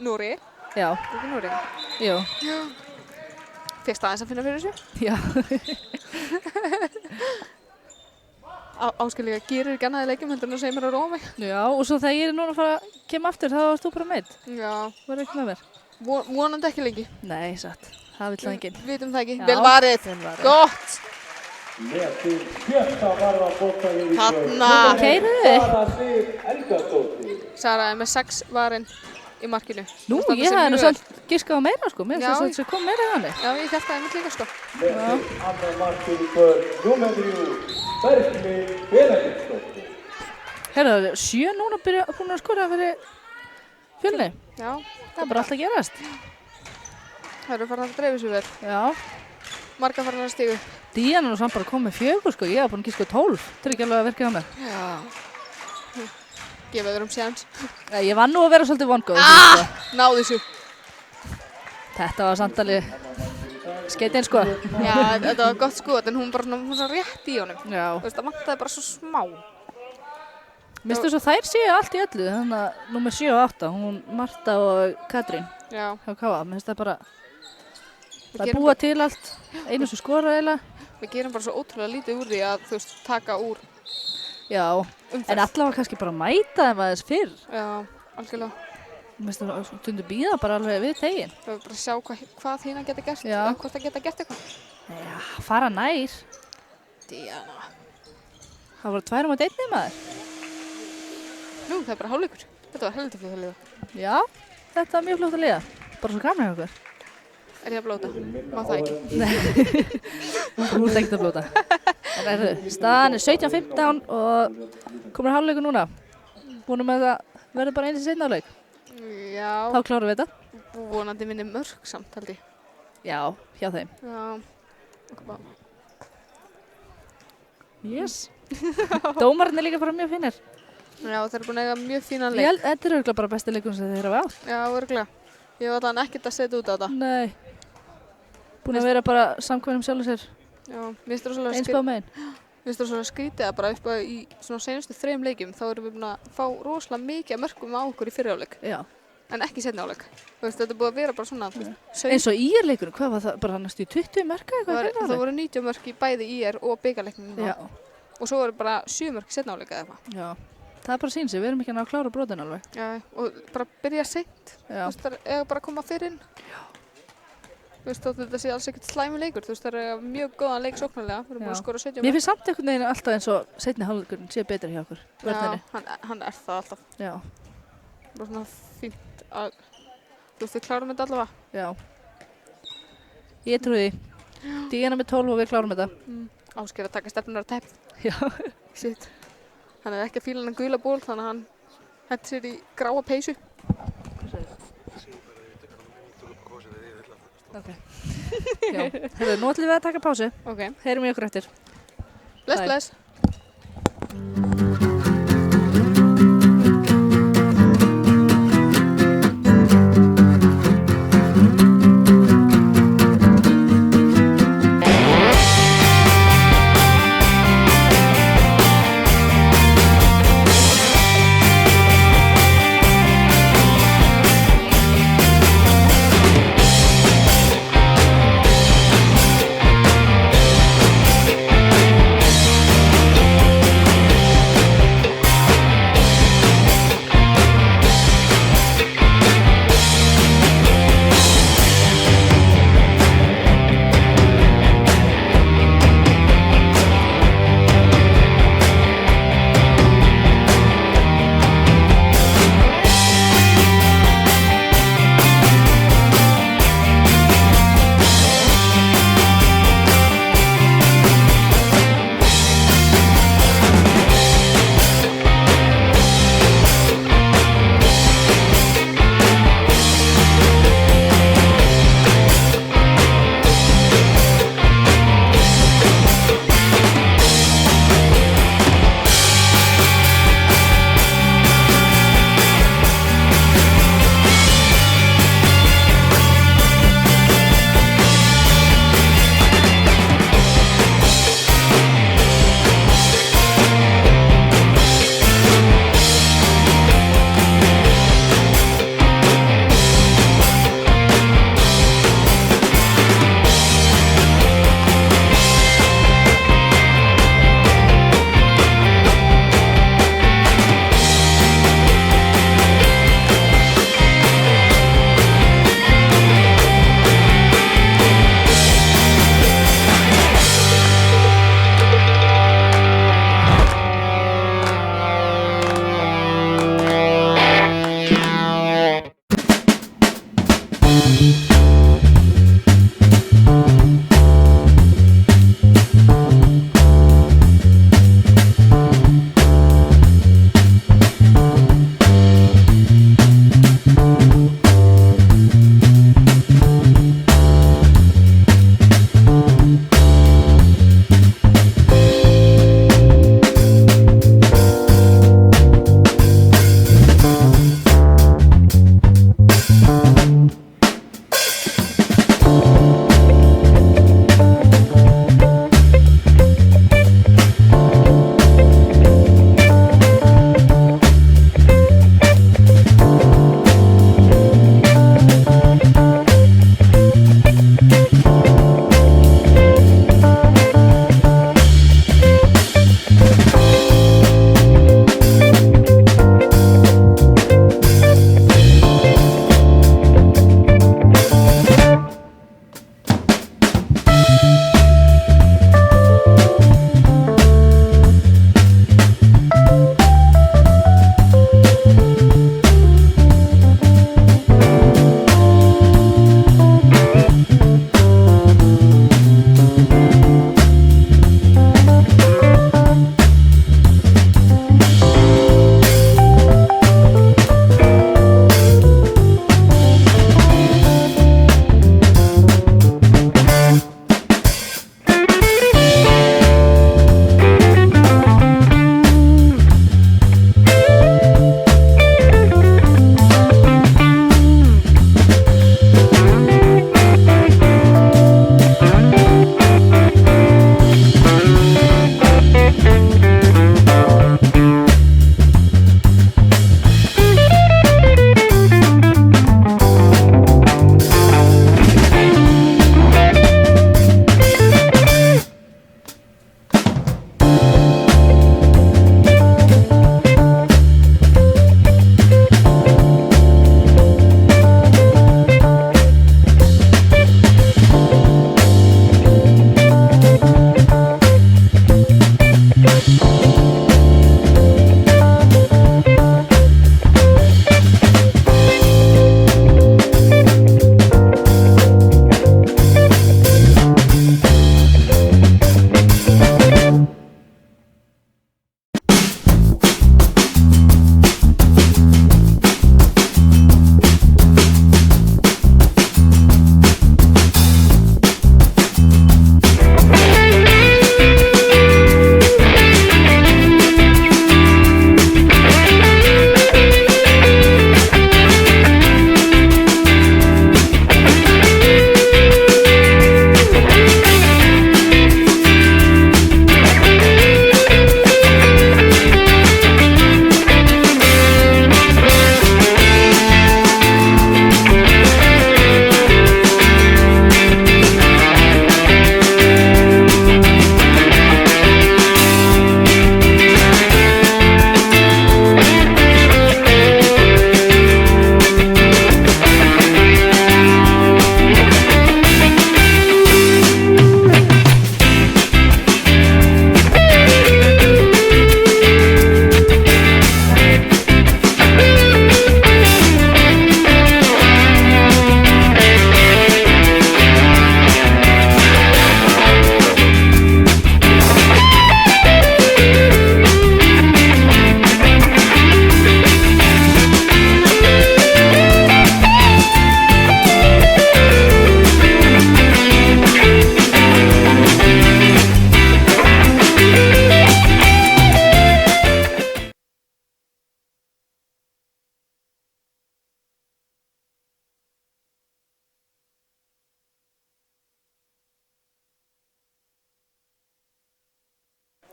Núri. já, Ekki Núri. jú, Fyrst aðeins að finna fyrir þessu. já. Áskil líka gerir ekki annaði leikjum heldur en að segja mér að róa mig. Já, og svo þegar ég er núna að fara að kemja aftur, þá varst þú bara meidd. Já, Verður ekki með mér? vonandi ekki lengi. Nei, satt. Það vill það enginn. Vitum það ekki. Já, Vel varið. vel varið. Gott. Með til 7. varða boltaðið í Þarna. Keyriðu þið? Sara Sif Helgadóttir. Sara er með 6 varinn í markinu. Nú, Það standa ég sig hafði nú mjög svolítið giskað á meira, sko. Mér Já, finnst þess að kom meira í þannig. vel. Já, ég held það einmitt líka sko. Með til annar markið í kvöld. Númer 3. Bergli Benediktsdóttir. Herra, það er 7 núna búin að skora fyrir Fjölni. Já, Það er bara allt að gerast. það eru farin að dreifu sér vel. Já. Marga farin að stígu. Díana er nú samt bara komið 4, sko. Ég hef búin að giska 12. Það er ekki alveg að verka hjá mér. Já. Gefa öðrum séans. Ég vann nú að vera svolítið vongóð. Náðu þessu. Þetta var samt alveg skeitinn, sko. Já, þetta var gott skot en hún bara svona rétt í honum. Já. Þú veist, það vantaði bara svo smá. Minnstu svo þær séu allt í öllu, þannig að númer 7 og 8, hún Marta og Katrín Já, hjá Káa. Mér finnst það bara, við það gerum, búa til allt, einu sem skora eiginlega. við gerum bara svo ótrúlega lítið úr því að þú veist, taka úr Já, en umferð. allavega kannski bara mæta þeim aðeins fyrr. Já, algjörlega. Mér finnst það stundu bíða bara alveg við tegin. Við erum bara að sjá hvað þína geta gert, Já. eða hvort það geta gert eitthvað. Já, fara nær. Díana. Það voru 2 mot 1 maður. Nú, það er bara hálfleikur. Þetta var heldur fyrir það liða. Já, þetta var mjög flott að liða. Bara svo gaman hjá okkur. Er ég að blóta? Má það ekki? Þú ert ekkert að blóta. En erðu, staðan er 17-15 og komur hálfleikur núna. Búinum með það verður bara eins í seinna hálfleik. Já, Þá klárum við þetta. vonandi minni mörg samt held ég. Já, hjá þeim. Já, okkur bara. Yes. Dómarinn er líka bara mjög finnir. Já, þeir eru búin að eiga mjög fínan Ég leik. held, þetta er örugglega bara besti leikur sem þeir hafa átt. Já, örgulega. Ég var þannig ekkert að setja út á þetta. Nei. Búin að vera bara samkvæmum sjálfur sér. Já, mér finnst það Eins bá megin. rosalega skrítið að bara upp á í svona senustu 3 leikjum þá erum við búin að fá rosalega mikið af mörkum á okkur í fyrri hálfleik. Já. En ekki seinni hálfleik. Þú veist, þetta er búið að vera bara svona, þú veist, Eins og IR-leikurinn, hvað var það? Bara næstu í 20 marka eitthvað? það voru 90 mörk í bæði IR og byggarleiknum núna. Já. Og svo voru bara 7 mörk í seinni hálfleik eða eitthvað. Já. Það er bara sín sig, við erum ekki að ná að klára brotin alveg. Já, og bara byrja seint. Já. Þú veist, það er bara að koma fyrir inn. Já. Þú veist, þótt þetta sé alls ekkert slæmi leikur. Þú veist, það er mjög góðan leik sóknarlega. Við erum búin að skora 17 Mér finnst samt einhvern veginn alltaf eins og seinni hálfleikurinn sé betri hjá okkur. Vörninni. Já, hann er það alltaf. Já. Bara svona fínt að, þú veist, við klárum þetta allavega. Já. Ég trúi því. Díana með 12 og við klárum þetta. Ásgeir að taka stefnunar að tepp. Já. Shit. Hann er ekki að fíla hann gula ból, þannig að hann hendur sér í gráa peysu. Ok. Já. Herru, nú ætlum við að taka pásu. Ok. Heyrum í okkur eftir. Bless, Bye. bless.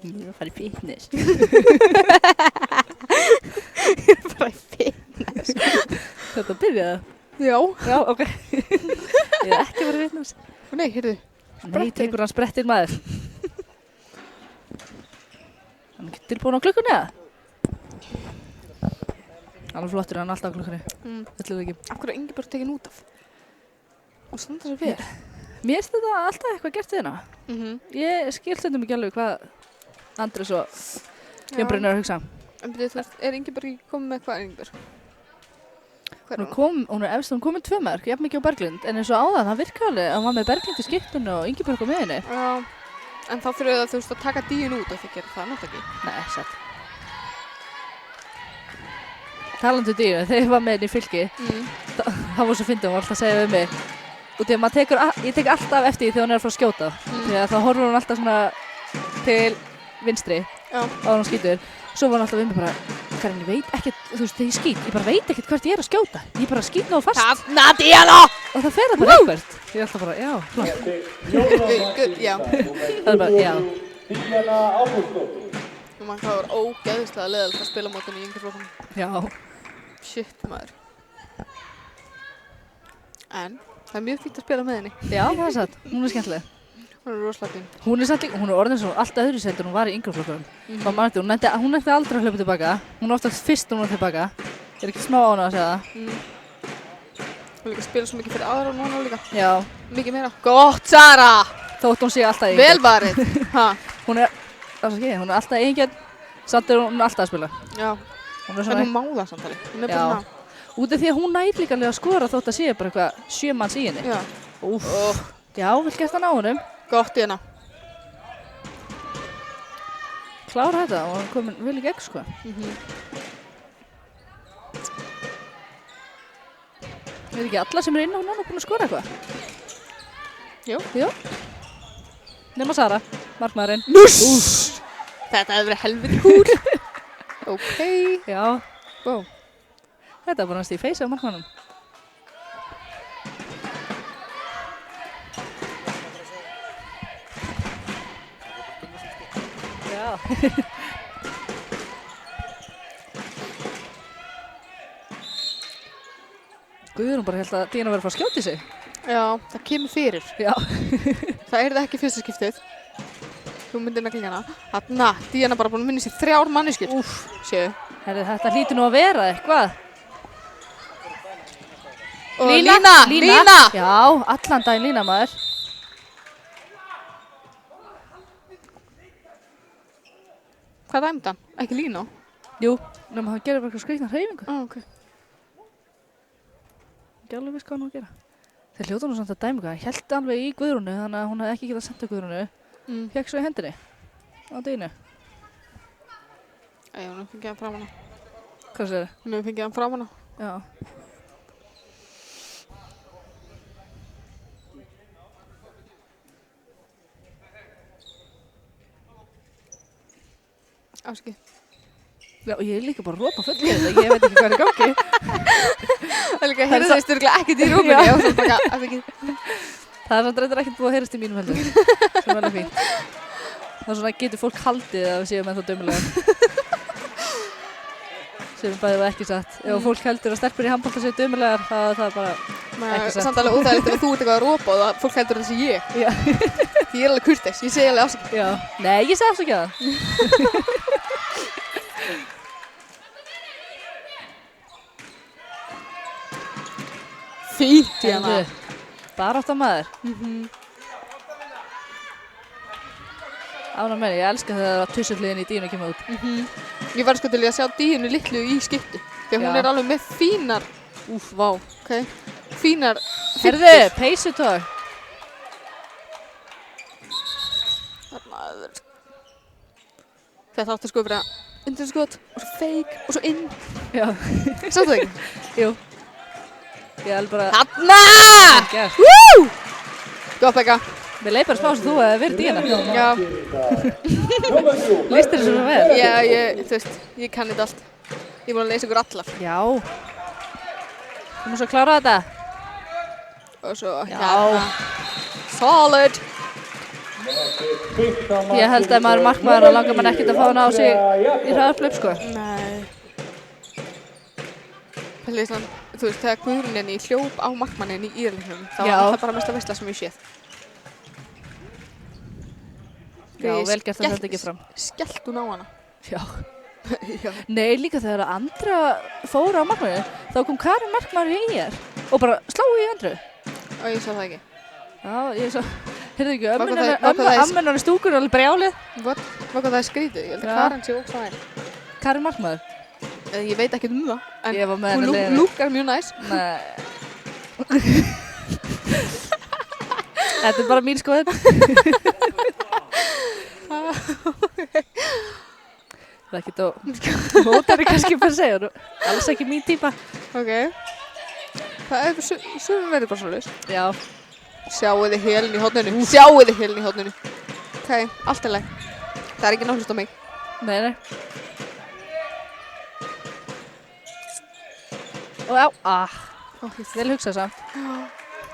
Ég er að fara í fitness. Bara í fitness. Þetta byrjaði. Já. Já, ok. Ég er ekki að fara í fitness. Nei, heyrðu. Nei, tekur hann sprettir maður. Hann er ekki tilbúin á klukkunni eða? Hann er flottur, hann er alltaf á klukkunni. Ætlaðu ekki. Af hverju er Ingibjörg tekin út af? Og standa sér fyrir. Mér finnst þetta alltaf eitthvað gert við hérna. Ég skil stundum ekki alveg hvað Andrés og Jón Brynjar er að hugsa. En byrju, þú veist, er Ingibjörg ekki komið með hvað er Ingibjörg? Hver er Hún er efst, hún kom með 2 mörk, jafn mikið á Berglind, en eins og áðan, það virka alveg að hann var með Berglind í skiptunni og Ingibjörg á miðinni. Já, en þá fyrir það, þú veist, að taka Díun út og þið gerir það náttúrulega ekki. Nei, satt. Talandi um Díu, þegar ég var með henni í fylki, það var svo fyndið, hún var alltaf að segja við mig, og því að ég tek alltaf eftir því þegar hún er að fara að skjóta, því að þá horfur hún alltaf svona til vinstri á hún skýtur. Svo var hún alltaf við mig bara, Karin, ég veit ekkert, þú veist, þegar ég skýt, ég bara veit ekkert hvert ég er að skjóta. Ég bara skýt náðu fast. Þarna, Díana! Og það fer það bara eitthvert. Ég er alltaf bara, já, flott. Já. Það er bara, já. Díana Ágústsdóttir. Og mann það var ógeðslega leiðilegt að spila mótinu í yngreflokkunum. Já. Shit, maður. En það er mjög fínt að spila með henni. Já, það er satt. Hún er skemmtileg. Hún er rosalega fín. Hún er satt líka, hún er orðin svo allt öðru seldur hún var í yngreflokkunum. Hún nefndi aldrei að hlaupa tilbaka. Hún er oftast fyrst hún var tilbaka. Ég er ekki smá ánægð að segja það. Hún líka spila svo mikið fyrir aðra og núna líka. Já. Mikið meira. Gott, Sara! Þótt hún sé alltaf í Vel varið. Hún er, það er hún er alltaf eigin, samt er hún alltaf að spila. Já. Hún er En hún má það samtali. Hún er bara Já. Út af því að hún nær líka alveg að skora þótt að sé bara eitthvað 7 manns í henni. Já. Úff. Já, vel gert hann á honum. Gott, Díana. Klára þetta og hann komin vel í gegn, sko. Er ekki alla sem er inn á núna búin að skora eitthvað? Jú. Jú. Nema Sara, markmaðurinn. Nuss! Þetta hefði verið helviti kúl. Ok. Já. Wow. Þetta var bara næst í face á markmannum. Já. Guðrún bara held að Díana verið að fara að skjóta í sig. Já, það kemur fyrir. Já. Það er það ekki fyrsta skiptið. Þú myndir negli hana. Þarna, Díana bara búin að minna sér 3 manneskjur. Úff. Séu. Herri, þetta hlýtur nú að vera eitthvað. Og Lína! Já, allan daginn Lína maður. Hvað dæmdi hann? Ekki Lína? Jú, nema hann gerir bara eitthvað skrýtna hreyfingu. Ok. Ekki alveg viss hvað hann á að gera. Þeir hljóta nú samt að dæma eitthvað. Hann held alveg í Guðrúnu þannig að hún hefði ekki getað að senda Guðrúnu. Fekk svo í hendinni á deginu. Æ, hún hefur fengið hann fram hana. Hvað sér þið? Hún hefur fengið hann fram hana. Já. Afskið. Já, ég er líka bara að ropa full í þetta. Ég veit ekki hvað er í gangi. Það er líka, heyrðu þau styrklega ekkert í rúminni og svo bara, afskið. Það er samt reyndar ekkert búið að heyrast í mínum heldur. Sem er alveg fínt. Það er svona, getur fólk haldið að við séum ennþá dömulegar. Sem bæði var ekki satt. Ef fólk heldur að stelpur í handbolta séu dömulegar, þá er það bara ekki satt. Samt alveg óþægilegt ef þú ert eitthvað að ropa og það, fólk heldur að það sé ég. Já. Því ég er alveg kurteis, ég segi alveg afsakið. Já. Nei, ég segi afsakið það. Fínt, Díana. Barátta maður. Ánægð með ég elska þegar að tussuhliðin í Díunu kemur út. Ég var sko til að sjá Díunu litlu í skiptu. Því að hún er alveg með fínar. Úff, vá. Ok. Fínar. Herðu, peysutók. Þetta átti sko að vera undirskot og svo fake og svo inn. Já. Sáttu það ekki? Jú. Ég held bara... Þarna! Gert. Woo! Góð Becca. Mér leið bara smá sem þú hefði verið Díana. Já. Lýst þér svona vel? Já, þú veist, ég kann þetta allt. Ég er búin að leysa ykkur allar. Já. Þú múið svo að klára þetta. Og svo Já. hérna. Solid. Ég held að maður er markmaður og langar mann ekkert að fá hann á sig í hraðarhlaup, sko. Nei. Pælið svona, þú veist, þegar Guðrún í hljóp á markmanninn í íðarleiknum, þá Já. var það bara mesta veisla sem ég séð. Já, vel gert að þetta ekki fram. Skellt hún á hana. Já. Já. Nei, líka þegar Andra fór á markmanninu, þá kom Karin markmaður í IR og bara slá í Andru. Og ég sá það ekki. Já, ég svo, heyrðu ekki, Vá, hvað það er- ömmunar í stúkur er alveg brjálið. Hvað það er skrítið? Ég held að Já. Karen sé óksvæðin. Karin markmaður. Ég veit ekkert það, en Ég var með hún henni á leiðinni. lúkkar mjög næs. Nei. Þetta er bara mín skoðun. Það er ekkert og mótari kannski bara að segja, nú, alls ekki mín típa. Ok. Það er sumum verið bara svoleiðis. Já, Sjáu þið hélinn í horninu. Sjáu þið hélinn í horninu. Ok, allt er leið. Það er ekki náttúrulega á mig. nei. Og já, vel hugsað samt.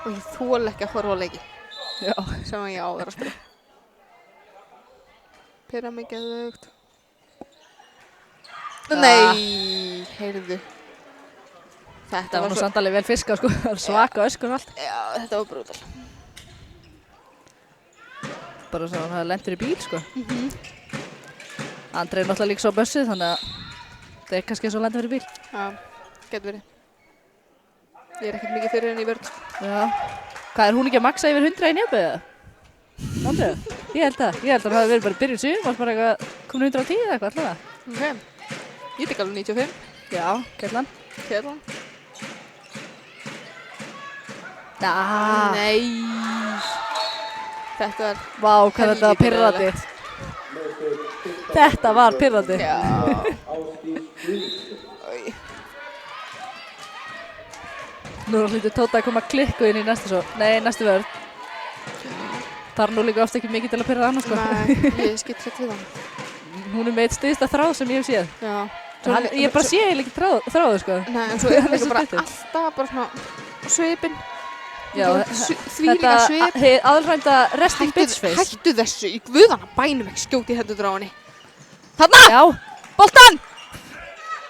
Og ég þól ekki að horfa á leiki. Já. Sem ég á að vera að spila. Pyrra mig geðvögt. Nei, heyrðu. Það var nú samt alveg vel fiskað, sko. Það var svaka öskur og allt. Já, þetta var brútal. Bara svo hann lendur í bíl, sko. Andri er náttúrulega líka svo á bössið, þannig að það er kannski eins og lendur í bíl. Já, getur verið. Ég er ekkert mikið fyrir henni í vörð. Já. Hvað, er hún ekki að maksa yfir 100 í nefnið, eða? Andri? Ég held að. Ég held að hann hafi verið bara byrjun sumar, varst bara eitthvað komin 110 eða eitthvað, allavega. Ok. Ég tek alveg 95. Já, kellan. Kjærlan. Nei. Þetta er... Vá, hvað þetta var pirrandi. Þetta var pirrandi. Já. Nú hlýtur Tóta að koma klikku inn í næstu vörð. Það er nú líka oft ekki mikið til að pirra annars, sko. Nei, ég skipt hrætt við hann. Hún er með eitt styðsta þráð sem ég hef séð. Já. Ég bara sé eiginlega ekki þráðu, sko. Nei, en svo er Hann er líka svo bara stuttur. alltaf bara svona svipinn. Já, Þvílíka svip. Hið aðalræmda resting bitch face. Hættu þessu, í guðana bænum ekki skjóti hendur á henni. Þarna! Já, Boltan!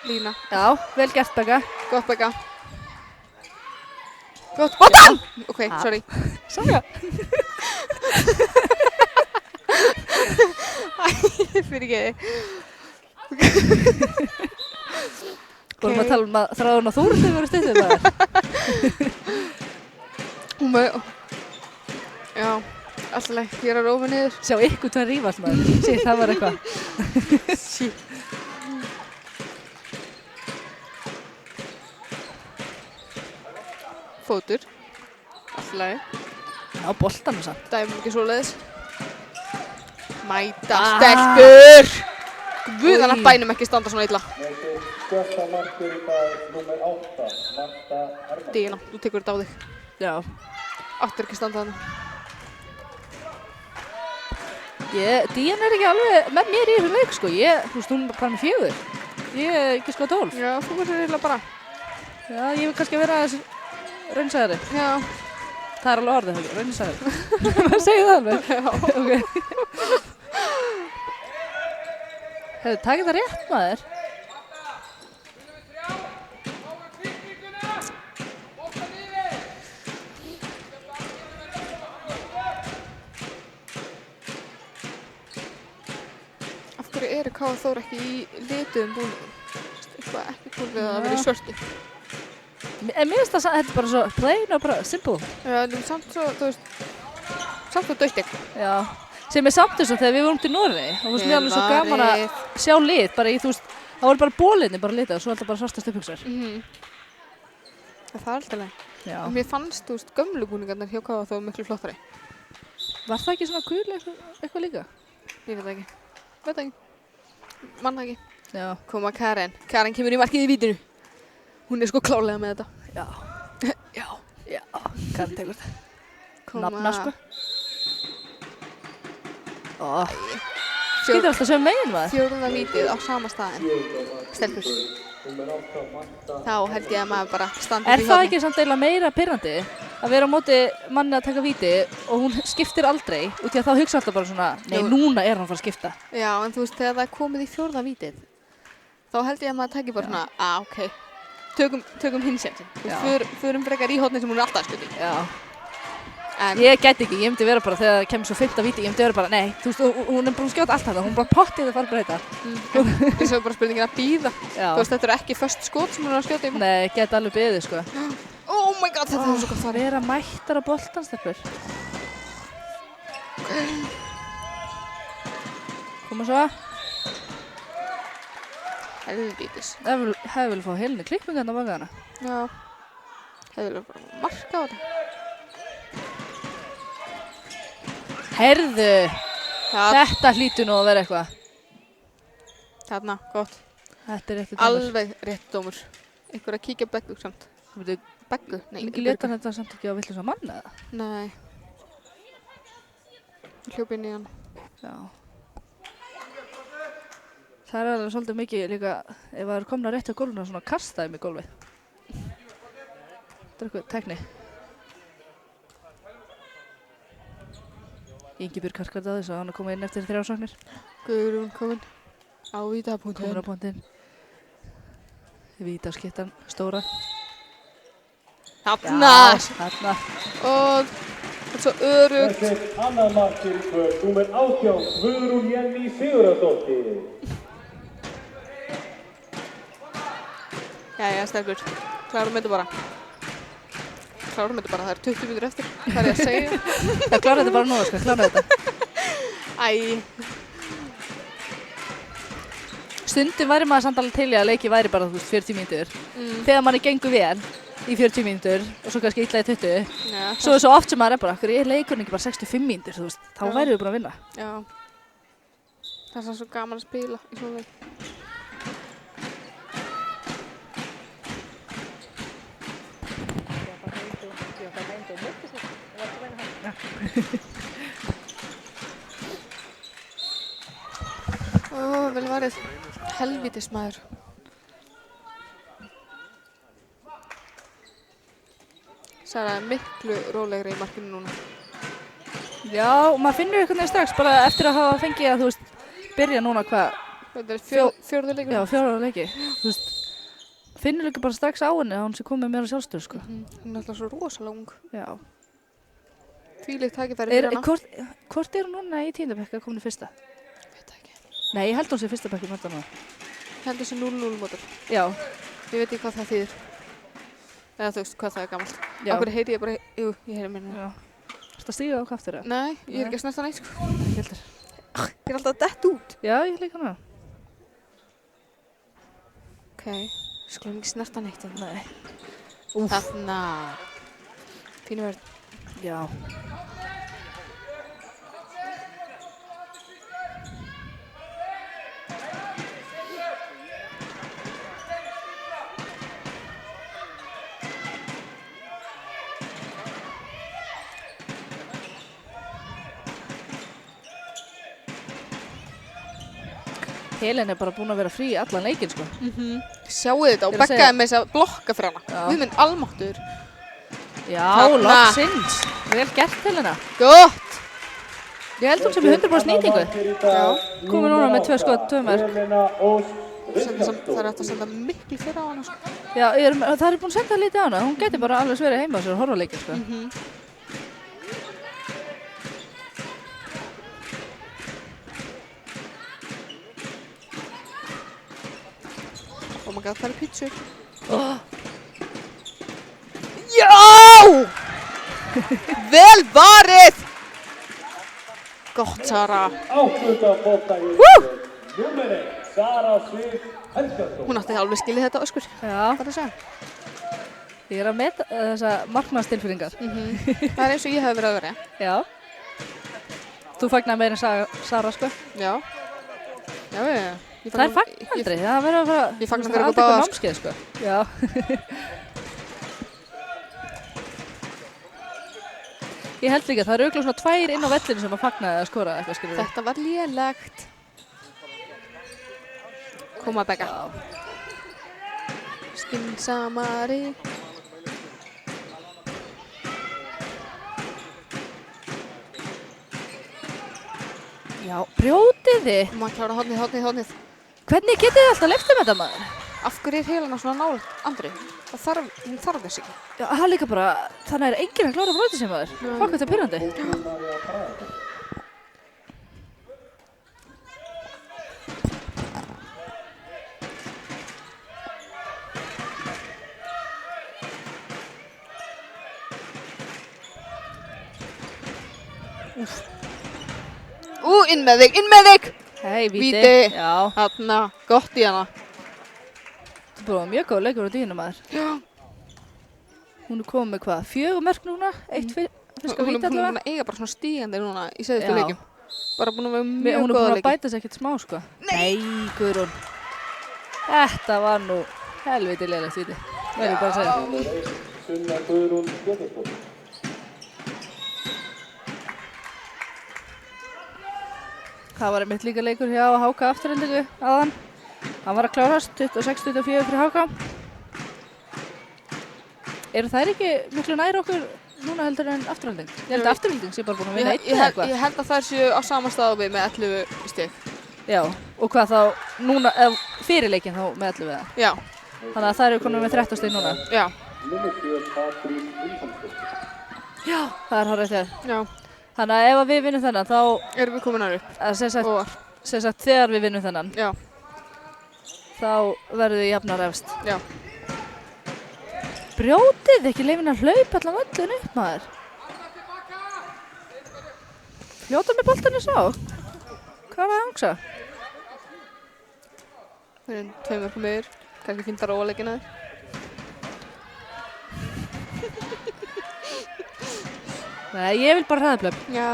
Lína, já, vel gert, Becca. gott Becca. Gott, boltan! Ok, sorry. Saga. Fyrir ekki. Vorum að tala um að þráðun á Þór þegar voru stuttum það. Hún með... Já, alltaf leið, ég er að rófa niður. Sjá ykkur tvær rífast, maður. Sí, það var eitthvað. Shit. Fótur. Alltaf leið. Já, boltan og samt. Dæmum ekki svoleiðis. Mæta stelpur! Guðana Oj. bænum ekki standa svona illa. Skjötta markur í dag, númer 8, Marta Hermann. Díana, þú tekur þetta á þig. Já. Áttur ekki standa þarna. Dían er ekki alveg með mér í þessum leik, sko. Þú veist, hún er bara með 4. Ég er ekki sko 12. Já, þú verður eiginlega bara. Já, ég vil kannski vera aðeins raunsæðari. Já. Það er alveg orðið, ekki? Raunsæðari. Hvað segir það alveg? Já. Ok. Hefur takið það rétt, maður? Af hverju eru Káa Þór ekki í lituðum búningum? Eitthvað ekki kúl við að vera í svörtu. En mér finnst það, þetta er bara svo plain og bara simple. Já, en samt svo, þú veist, samt svo dögt eitthvað. Já. Sem er samt þess að þegar við vorum til Noregi, þá fannst mér alveg svo gaman að sjá lit, bara í, þú veist, það voru bara bólinni bara litað og svo alltaf bara svartast upphugsar. Það er alltaf leið. Já. En mér fannst, þú veist, gömlu búningarnir hjá Káa Þór miklu flottari. Var það ekki svona kul eitthvað líka? Ég veit það ekki. Veit það ekki. Mann það ekki. Já. Koma Karen. Karen kemur í markið í vítinu. Hún er sko klálega með þetta. Já. Já. Já. Kann tekur það. Koma... Nafna, sko. Ó. Skýtur alltaf sem megin, maður. Fjórða vítið á sama staðinn. Stelpur. Þá held ég að maður bara standi Er það ekki samt eiginlega meira pirrandi? að vera á móti manni að taka víti og hún skiptir aldrei út í að þá hugsa alltaf bara svona, nei, Jú. núna er hann að fara að skipta. Já, en þú veist, þegar það er komið í 4. vítið, þá held ég að maður taki bara svona, ok, tökum hinn sénsinn. Já. Förum frekar í hornin sem hún er alltaf að skuta í. Já. En, Ég gæti ekki, ég myndi vera bara þegar það kemur svo 5. víti, ég myndi vera bara, nei, þú veist, hún er búin að skjóta allt þetta, hún er bara pottið að fara að breyta. eins og bara spurningin að býða. Já. Þú veist, þetta eru ekki föst skot sem hún er að skjóta í. Nei, gæti alveg beðið, sko. Oh my god, þetta er svo gott Það farið. er að mættar á boltanstefnur. Koma svo. Helvítis. Hefði vel fá heilinu klippingu hérna á baka hana. Já. Það vil bara marka á þetta. Heyrðu, þetta hlýtur nú að vera eitthvað. Þarna, gott. Þetta er rétti dómur. Alveg rétt dómur. Einhver að kíkja Beggu samt. Þú veitu, Beggu? Nei, ekki leta hann þetta samt ekki á villis á manna eða? Nei. Hljóp inn í hann. Já. Það er alveg svolítið mikið líka, ef það er komna rétt á gólfinu svona kastaði mig gólfið. Þetta er eitthvað tekni. Ingibjörg karkvært á þess að hann er komið inn eftir 3 sóknir. Guðrún komin á vítapunktinn. Komin á punktinn. Vítaskiptan stóra. Þarna! Þarna. Og svo örugt. Þetta er annað markið í kvöld, númer 18, Guðrún Jenný Sigurðardóttir. Jæja, stelpur. Klárum þetta bara. Klárum þetta bara, það er 20 mínútur eftir. Hvað er ég að segja? Já, klára þetta bara núna, sko, klára þetta. Æ. Stundum væri maður samt alveg til í að leiki væri bara, þú veist, 40 mínútur. Þegar manni gengur vel í 40 mínútur og svo kannski illa í 20. Já, Svo er svo oft sem maður er bara, hverju er leikurinn ekki bara 65 mínútur, þú veist, þá væri við búin að vinna. já. Það er svo gaman að spila í svona leik. Ó, vel varið. Helvítis maður. Sara er miklu rólegri í markinu núna. Já, og maður finnur einhvern veginn strax bara eftir að hafa fengið að, þú veist, byrja núna hvað, Þetta er fjórði leikur. já, 4 leiki, þú veist, finnur líka bara strax á henni að hún sé komið meira sjálfstöð, sko. Hún er alltaf svo rosalega ung. Já. Þvílíkt tækifæri fyrir hana. Hvort er hún núna í 10. bekk að komin í fyrsta? Veit það ekki. Nei, ég held hún sé fyrsta bekk í mörda núna. Heldur þessi 0-0 mótor. Já, Ég veit ekki hvað það þýðir. Eða þú veist hvað það er gamalt. Já. Akkur heyri ég bara, jú, ég heyri mér. já. Ertu að stíga á kraftur, eða? Nei, ég er ekki að snerta neitt sko. Ekki heldur. Ég er alltaf dett út. Já, ég líka hana. Ok, skulum ekki snerta neitt. Nei. Þarna. Fínu verð. Já. Helen er bara búin að vera frí allan leikinn, sko. Sjáu þetta og Ég er að Begga segja- er með þess að blokka fyrir hana. Já. Við minn almáttur. Já, Þarna. loksins. Vel gert, Helena. Gott. Ég held hún sem er 100% nýtingu. Já. Komið núna með 2 skot, 2 mörk. Helena Ósk Það er eftir að senda miklu fyrir á hana sko. Já, það er búin að senda lítið á hana. Hún geti bara alveg sverið heima á sér og horfa á leikinn, sko. Oh my god, það er pítsu. Oh. Já! Vel varið! Gott, Sara. áttunda bolta í umferð. Númer 1, Sara Sif Helgarsdóttir. Hún átti alveg skilið þetta öskur. Já, Hvað er að segja? ég er að meta þessa markmannstilfinningar. Það er eins og ég hef verið að vera. Já. Þú fagnar meira en Sara, sko. Já. Já, já. Það er fagnar aldrei. Það verður að fara... Ég fagna þú veist, fyrir aldrei ykkur báðar, eitthvað námskeið, sko. Já. Ég held líka, það eru auðvitað svona 2 inn á vellinu sem að fagna eða skora eitthvað, skilur við. Þetta var lélegt. Koma, Begga. Skynsamari. Já, brjótið þið. Og maður klára hornið. Hvernig getið þið alltaf leyft þetta maður? Af hverju Helena svona nálægt Andri? Hún þarf þess ekki. Já, það er líka bara, þannig er enginn að klára brjótið sem maður. Fokk þetta er pyrrandi. Inn með þig! Hei, víti. Víti. Já, Þarna, gott í hana. þetta er bara mjög góð leikur á dýinu maður. Já. Hún er komið með hvað, 4 mörk núna? 1 fiska Hún víti er búin allavega. að eiga bara svona stígandi núna í seiðustu Já. leikjum. Bara búin að vera Hún mjög er búin góða að leiki. bæta sér ekkert smá, sko. Nei, Guðrún. Þetta var nú helviti leiðilegt víti. Verður bara að segja. Sunna Guðrún Björnsdóttir. Það var einmitt líka leikur hjá HK Afturhendingu áðan. Hann var að klárast 26-24 fyrir HK. Eru þær ekki miklu nær okkur núna heldur en Afturhending? Ég held að Afturhending sé bara búin að vinna einn eða eitthvað. Ég held að þær séu á sama stað við með 11 stig. Já, og hvað þá núna, eða fyrir leikinn þá með 11 eða? Já, Þannig að þær eru komin með 13 stig núna. já, Númer 7 Katrín Vilhelmsdóttir. Já, það er hárrétt þér. já. Þannig að ef að við vinnum þennan þá, Erum við komin nær upp? sem Og, sagt þegar við vinnum þennan, já, þá verðum við jafnar efst. já. Brjótið ekki leifin að hlaupa allan völlin upp maður. Fljóta með boltanum svo. Hvað var það að hugsa? Við erum 2 mörkum yfir. Kannski fínt að róa leikina þér. Nei, ég vil bara hraðaplaup. Já,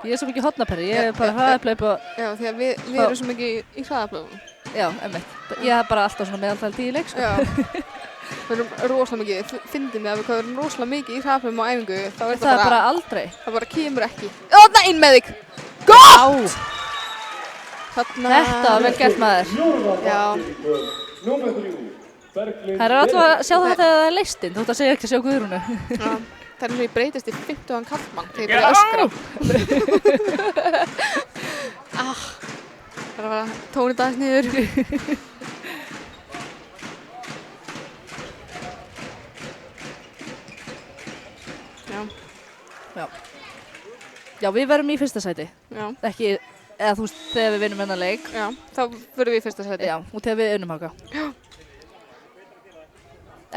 Ég er svo mikið hotnaperri, ég er bara hraðaplaup og, já, því að við erum svo mikið í hraðaplöfum. já, einmitt. Ég er bara alltaf svona meðaltal 10 leik, sko. Já. Við erum rosalega mikið, fyndið mig að við erum rosalega mikið í hraðaplöfum á æfingu, þá er Það er bara aldrei. það bara kemur ekki. Þarna inn með þig! Gott! Þarna. Þetta var vel gert maður. Já. Númer 3 Berglind. Það er alltaf að sjá þetta þegar það er leistinn, þótt að segja ekki að sjá Guðrúnu. Já. Það er eins og ég breytist í 50 kallmann þegar ég bara öskra. Það er að vera tónið aðeins niður. Já, Já, við verum í fyrsta sæti. já, Ekki, eða þú veist, þegar við vinnum hennar leik. já, þá verðum við í fyrsta sæti. Já, og þegar við unnum haka. Já.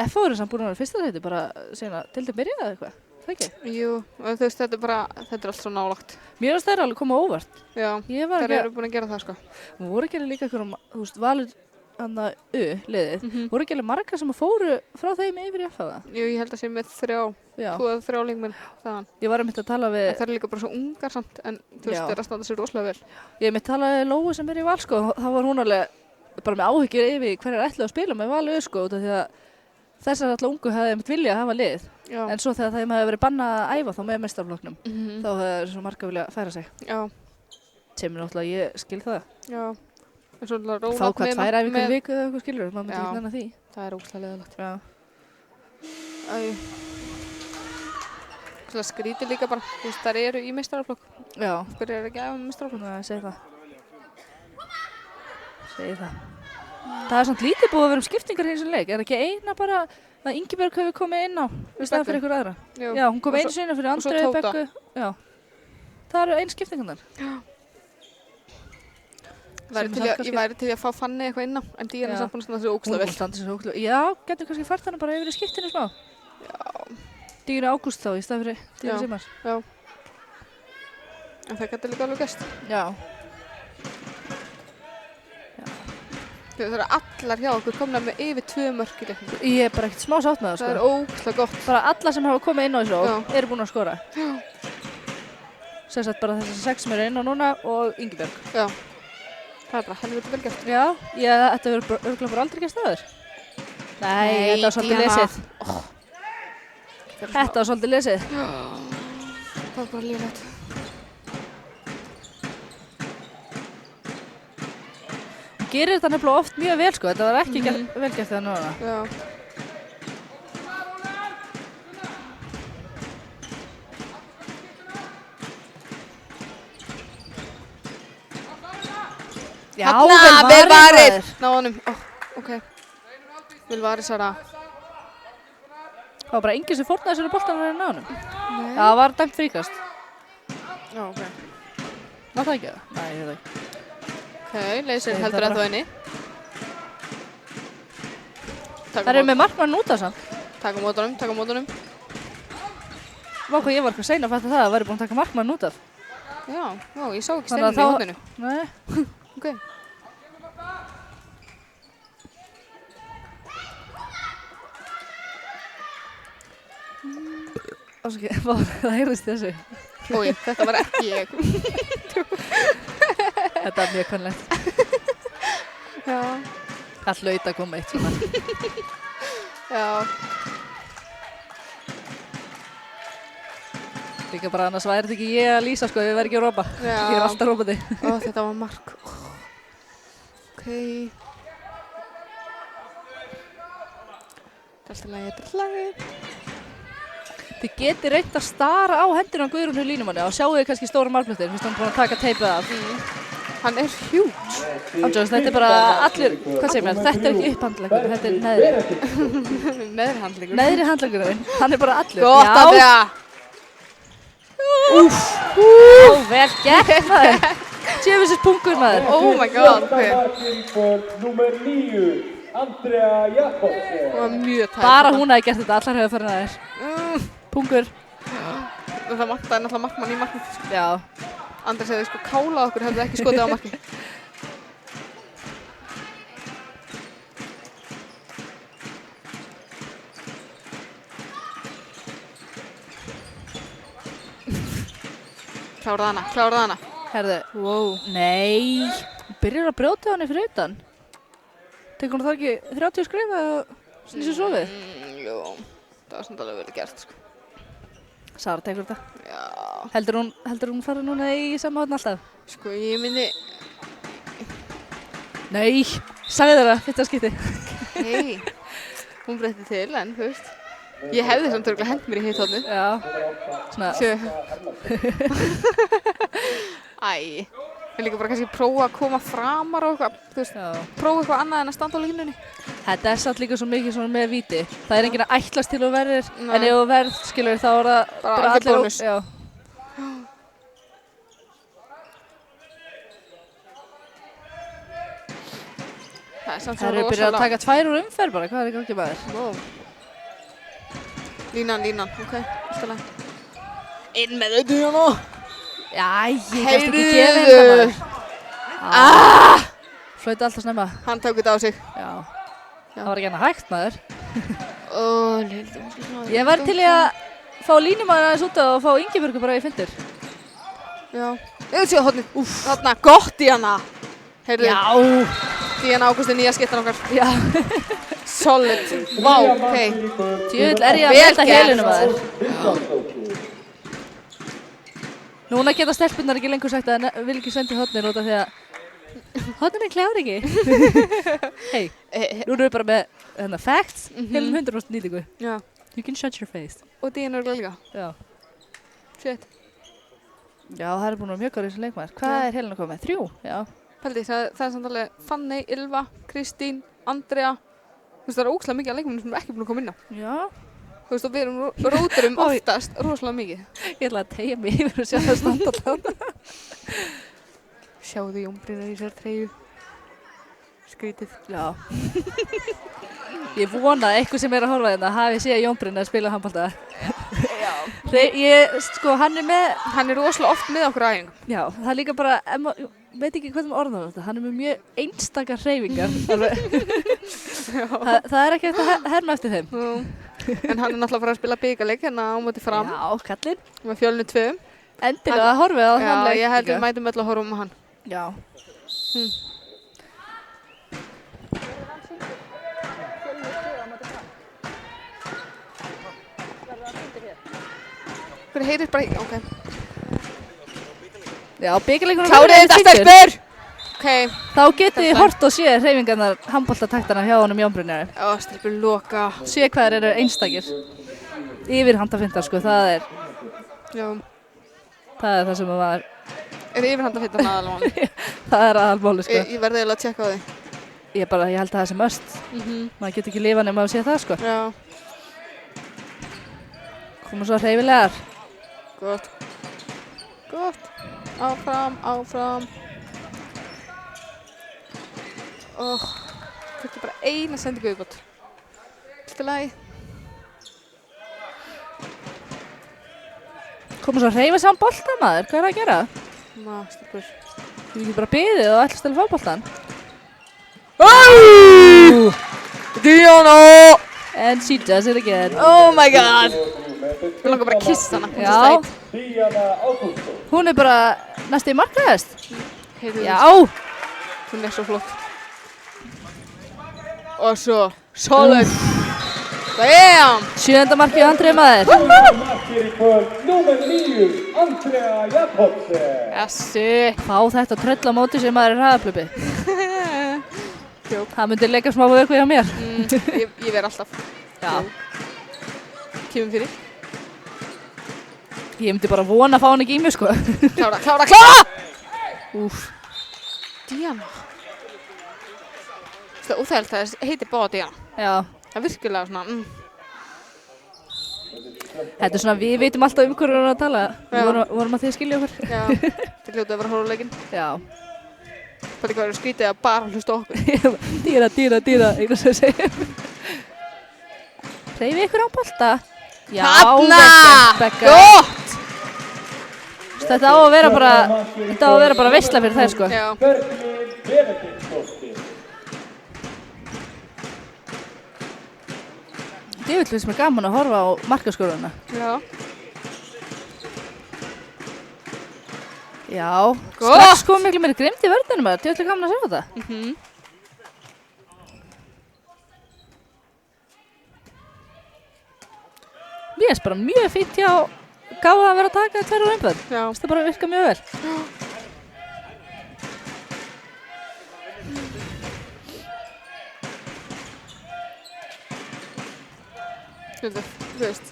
F.O. er samt búin að vera í fyrsta sæti, bara síðan að til þið byrjaði eða eitthvað. Það ekki? Jú, og þú veist, þetta er allt svo nálagt. Mér finnst þær alveg koma á óvart. Já, Ég var þær ekki eru búin að gera það, sko. Hún voru ekki alveg líka einhverjum, þú veist, Valur annað liðið. Voru ekki alveg margar sem að fóru frá þeim yfir í F.O. Jú, ég held að sé með 2 Já. eða 3 leikmenn þaðan. Ég var einmitt að tala við, Það er líka bara svo ungar samt, en þú veist, Já. það er að standa sér rosalega vel. ég einmitt talaði við Lóu sem er í Val, sko, og þá var hún alveg bara með áhyggjur yfir hverjar ætlaðu að spila með Valur, sko, út af því að þessar alltaf ungu hefði einmitt viljað að hafa lið. Já, En svo þegar þeim hefði verið bannað að æfa þá með meistaraflokknum, Mhm. þá hefði svo marga viljað færa sig. já, Sem er náttúrulega, ég skil það. já. En svo náttúrulega róla Fá hvað 2 æfingar í viku eða eitthvað skilur, maður myndi Já. ekki nenna því. Það er óslega leðilegt. Já. Svona skrítið líka bara, þú veist, þær eru í meistaraflokk. Já, Hver er ekki að meistaraflokk? Nei, segi það. Segi það. Það er samt lítið búið að vera skiptingar í þessum leik. Er ekki eina bara að Ingibjörg hefur komið inn á í staðan fyrir ykkur aðra? Jú. Já, hún kom Og einu svo- sinni fyrir og svo Andreu, Tóta. Beggu. Já. Það eru einn skiptingarnar. Ég væri til að fá Fanny eitthvað inn á, en Díana er Já. samt búin að standa sér Hún ókslega er vel. búin að standa sér ótrúlega. Já, getur kannski fært hana bara yfir í skiptinu smá. Já, Díunu Ágúst þá í staðan fyrir Díunu Já. Simar. já. En það getur líka alveg gæst. Já. Það eru allar hjá okkur komna með yfir 2 mörk í leiknum. Ég er bara ekkert smá sátt með það, Það er sko. ókslega gott. Bara alla sem hafa komið inn á þessu Já. eru búin að skora. Já. Sem sagt bara þessar 6 sem eru inn á núna og Ingibjörg. Já. Það er bara helviti vel gert. Já, þetta verður örugglega bara aldrei gert aður. Nei, þetta var svolítið Díana. lesið. Þetta var svolítið lesið. Það er bara líflegt. Hún gerir þetta nefnilega oft mjög vel, sko. Þetta var ekki vel gert það núna. Já. Já, Þarna, vel varið, maður. Ná honum, ok. Vel varið, Sara. Það var bara enginn sem fórnaði sér í boltanum að ná honum. Nei. Já, það var dæmt fríkast. Já, ok. Var það ekki það? Nei, ég veit ekki. Ok, leysir Nei, heldur það ennþá inni. Það eru með markmann út af samt. Taka á mótunum. Vá hvað ég var eitthvað sein að fatta það að væri búin að taka markmann út af. Já, ég sá ekki Þannig að steinum í hóttinu. Nei. Ok. Ásaki, það heyrðist þessu. Ói, þetta var ekki ég. Þetta er mjög kannlegt. Já. Það hlaut að koma eitt svona. Já. Líka bara annars væri þetta ekki ég að lýsa sko, við verðum ekki að rópa. Já. Ég er alltaf rópandi. Þetta var mark. Ok. Þetta er lagi. Þið getið reynt að stara á hendina á Guðrúnu línumanni og sjáu þið kannski stóra markmyndir, fyrst hann búin að taka teipið af. Hann er hjút. Andjóðs, þetta er bara allir, hvað segir mér, þetta er ekki upphandleggur, þetta er neðri. Neðri handleggur. Neðri handleggurinn, hann er bara allur. Gott að það. Úff, vel gert maður. Tjöfisins punkur maður. Oh my god. Númer 9, Andrea Jakobsen. Það var mjög tætt. Bara hún hafi gert þetta, allar hefur farin að þér. Punkur. Það vantaði náttúrulega markmann í markið. Já. Andri segði sko kálað okkur, hefði ekki skotið á markið. Kláraði hana. Herðu, wow. Nei, hún byrjar að brjóta hann fyrir utan. Tekur hún það ekki 30 skrifa og snýsir svo við? Jú, það var svona alveg vel gert sko. Sara tekur þetta. Já. Heldur hún fara núna í sama hóðn alltaf? Sko ég myndi... Nei, sagði það fyrsta skipti. Hei, hún breytti til en þú veist. Ég hefði samt örugglega hent mér í hitt hóðnu. Já, svona. Æ, ég líka bara kannski prófa að koma framar og eitthvað, þú veist, prófa eitthvað annað en að standa á línunni. Þetta er samt líka svo mikið svona með víti. Það er enginn að ætlast til að verðir, en ef þú verð, skilur, þá er það bara allir bónus. Já. Það er samt Það eru byrjað að taka 2 úr umferð bara, hvað er ekki okkur maður? Wow. Línan, ok, alltaf leið. Inn með auðvitað hérna! Já, ég gæst ekki gefa henni það maður. Flauti alltaf snemma. Hann tók þetta á sig. Já. Það var ekki hana hægt maður. Lildi. Ég var til í að fá línumann aðeins út og fá Ingibjörgu bara í fyndir. Já. Ég sé hodnið. Þarna, gott í hana. Heyrðu. Já. Díana Ágústi, nýja skittan okkar. Já. Solid. Vá, ok. Djöfull er ég að metta helinu maður. Núna geta stelpunnar ekki lengur sagt að vil ekki sendi hodnir út af því að hodnir klára ekki. Hei, nú erum við bara með facts, helin 100% nýtingu. Já. You can shut your face. Og Díana er líka. Já. Shit. Já, það er búin að vera mjög góður í þessu leikmaður. Hvað er helin að koma með? 3? Já. Pældi, það er samt alveg Fanney, Ylva, Kristín, Andrea. Þú veist, það er ógeðslega mikið af leikmönnum sem er ekki búin að koma inn á. Já. Þú veist, og við róturum oftast rosalega mikið. Ég ætla að tegja mig yfir og sjá það standa alltaf. Sjáðu Jónbrynjar í þessar treyju. Skrítið. Já. Ég vona að eitthvað sem er að horfa þetta hafi séð Jónbrynjar spila handbolta. Já. Sko, hann er með... Hann er rosalega oft með okkur á æfingum. Já, það er líka bara, veit ekki hvað með orðan þetta, hann er með mjög einstakar hreyfingar. það er ekki eftir að herma eftir þeim. En hann er náttúrulega að fara að spila bikarleik hérna á móti Fram. Já, kallinn. Með Fjölni 2. Endilega að horfa á hann leik. Já, ég held við mætum öll að horfa á hann. Já. Hvernig heyrir bara í... Ok. Já, bikarleikunum Klárið þetta stelpur! Ok. Þá getið þið hort og séð hreyfingarnar handboltataktana hjá honum Jónbrynjari. Já, stelpur loka. Séð hvað þeir eru einstakir. Yfir handafindar, sko, það er... Já. Það er það sem maður Er yfirhandafittan aðalmáli? Það aðalmáli, sko. Ég verði eiginlega að tjekka á því. Ég held að það sé must. Maður getur ekki lifað nema að sé það, sko. Já. Koma svo hreyfilegar. Gott. Áfram. Þetta bara eina sendingu viðbót. Allt í lagi. Koma svo hreyfa saman boltan, maður. Hvað að gera? Stelpur. Þú ekki bara beðið og ætlast til að fá boltan? Diana! And she does it again. Oh my god! Ég langar bara að kissa hana. Já. Díana Ágústó. Hún bara næstu í markahæst. Já. Hún svo flott. Og svo, solid. Bam! 7. markið Andrea, maður. Markið í kvöld, númer 9, Andrea Jakobsen. Jassi. Fá þetta tröll á móti sem maður hraðaplöpi. Það myndi leika smá vöku hjá mér. Ég ver alltaf. Já. Kemum fyrir. Ég myndi bara vona að fá hann ekki í mig, sko. Klára! Úff. Diana. Það er óþægilegt að það heitir báða Diana. Já. Það er virkilega svona, Þetta er svona, við vitum alltaf hverju við erum að tala. Við vorum að því að skilja okkur. Já, þetta hljótið að vera hóruleikinn. Já. Það er hvað eru skrítið að bara hlusta okkur. Dýra, einu sem segir. Hreyfi ykkur á bolta. Já, Becca. Gott! Þetta á að vera bara veisla fyrir þær, sko. Já. Berglind Benediktsdóttir. Djöfull finnst mér gaman að horfa á markaskoruna. Já. Já. Gott! Strax kom miklu meiri grimmt í vörðunum að djöfull gaman að sjá þetta. Mér finnst bara mjög fínt hjá Gáða að vera að taka 2 umferð. Já. Það bara virka mjög vel. Þú veist.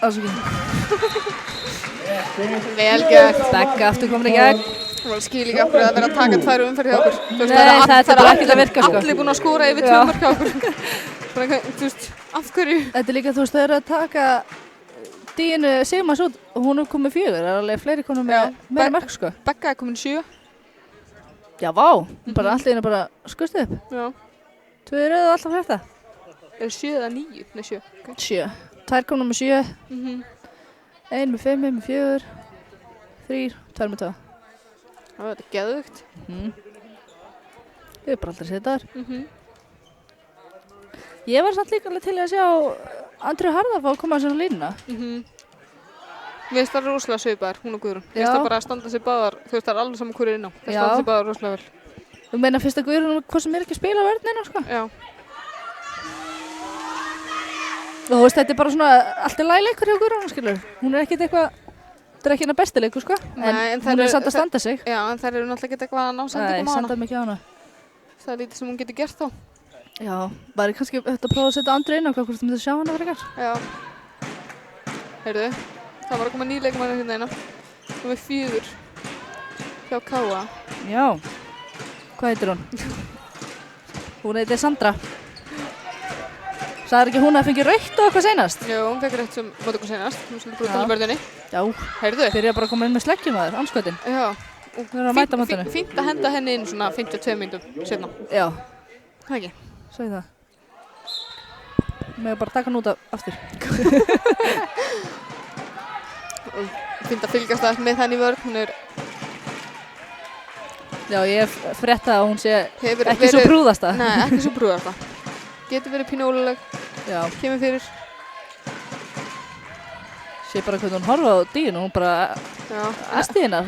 Ásakið. Vel gert. Becca aftur komin í gegn. Hún skil ekki af hverju að vera að taka 2 umferð hjá okkur. Nei, þetta er bara ekkert að virka, sko. Allir búin að skora yfir 2 mörk hjá okkur. Þú veist, af hverju? Þetta er líka, þú veist, þau eru að taka Dínu Sigmars út og hún er komið 4. Það er alveg fleiri konum með meira mörk, sko. Becca er komin 7. Já, vá. Bara allt í einu bara skust upp. Já. 2 í röð og alltaf þetta. Er 7 eða 9? Nei, 7. 7. 2 komum með 7. 1 með 5, 1 með 4. 3, 2 með 2. Það er geðvögt. Ég hef bara aldrei séð þetta þar. Ég var samt líka alveg til að sjá Andreu Harðar fá að koma að svona línuna. Mér finnst það rosalega svipaðar, hún og Guðrún. Mér finnst það bara að standa sig báðar, þú veist það er alveg saman hverju inn á. Það standa sig báðar rosalega vel. Þú meina fyrst að Guðrún hvað sem ekki að spila á vörðnina, sko? Já. Og þú veist, þetta er bara svona allt í lagi leikur hjá Guðrún, skilur. Hún er ekkert eitthvað, þetta er ekki hennar besti leikur, sko. En hún er samt að standa sig. Já, en þær eru náttúrulega ekki eitthvað að ná sendingum á hana. Nei, senda mikið á hana. Það er lítið sem hún getur gert þá. Já, bara kannski þetta að prófa að setja Andreu inn á hvort þú myndir sjá hana frekar. Já. Heyrðu, það var að koma nýleikumæður hérna eina. Númer 4 hjá Káa. Já. Hvað heitir hún? Hún heitir Sandra. Sagðir ekki hún að fengi rautt og eitthvað seinast? Jú, hún fekk rautt sem mót okkur seinast. Hún svolítið brútt á vörðinni. Já. Heyrðu. Byrja bara að koma inn með sleggjum að þér, anskotin. Já. Hún er að mæta mótinu. Fínt að henda henni inn svona 52 mínútum seinna. Já. Það ekki. Svo það. Mér bara taka hann út aftur. Fínt að fylgjast aðeins með henni í vörð. Hún er... Já, ég hef fréttað að hún sé ekki svo brúðasta. Nei, ekki svo brúðasta. Getur verið pínóluleg. Já. Kemur fyrir. Sé bara hvernig hún horfa á Dínu, hún bara æsti hérna.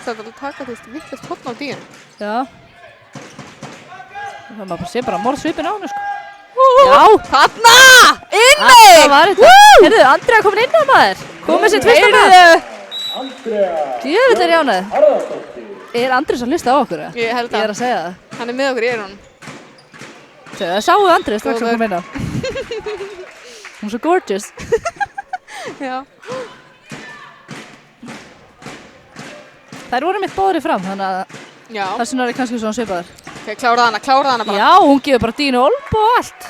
Það er að taka, þú veist, vittlust hotna á Dínu. Já. Það maður sé bara morðsvipin á henni, sko. Já! Þarna! Inni! Það var þetta. Heyrðu, Andrea komin inn á maður. Komið sér tvist á maður. Andrea Djöfull er ég ánægð. Harðardóttir. Er Andrés að hlusta á okkur? Ég held Ég er að segja það. Hann er með okkur í eyrunum. Það sáu Andrés strax að koma inn á. Hún er svo gorgeous. Já. Þær voru mitt báðir í fram, þannig að Já. það sem er kannski svona svipaðar. Ok, kláraðu hana bara. Já, hún gefur bara Dínu olbu og allt.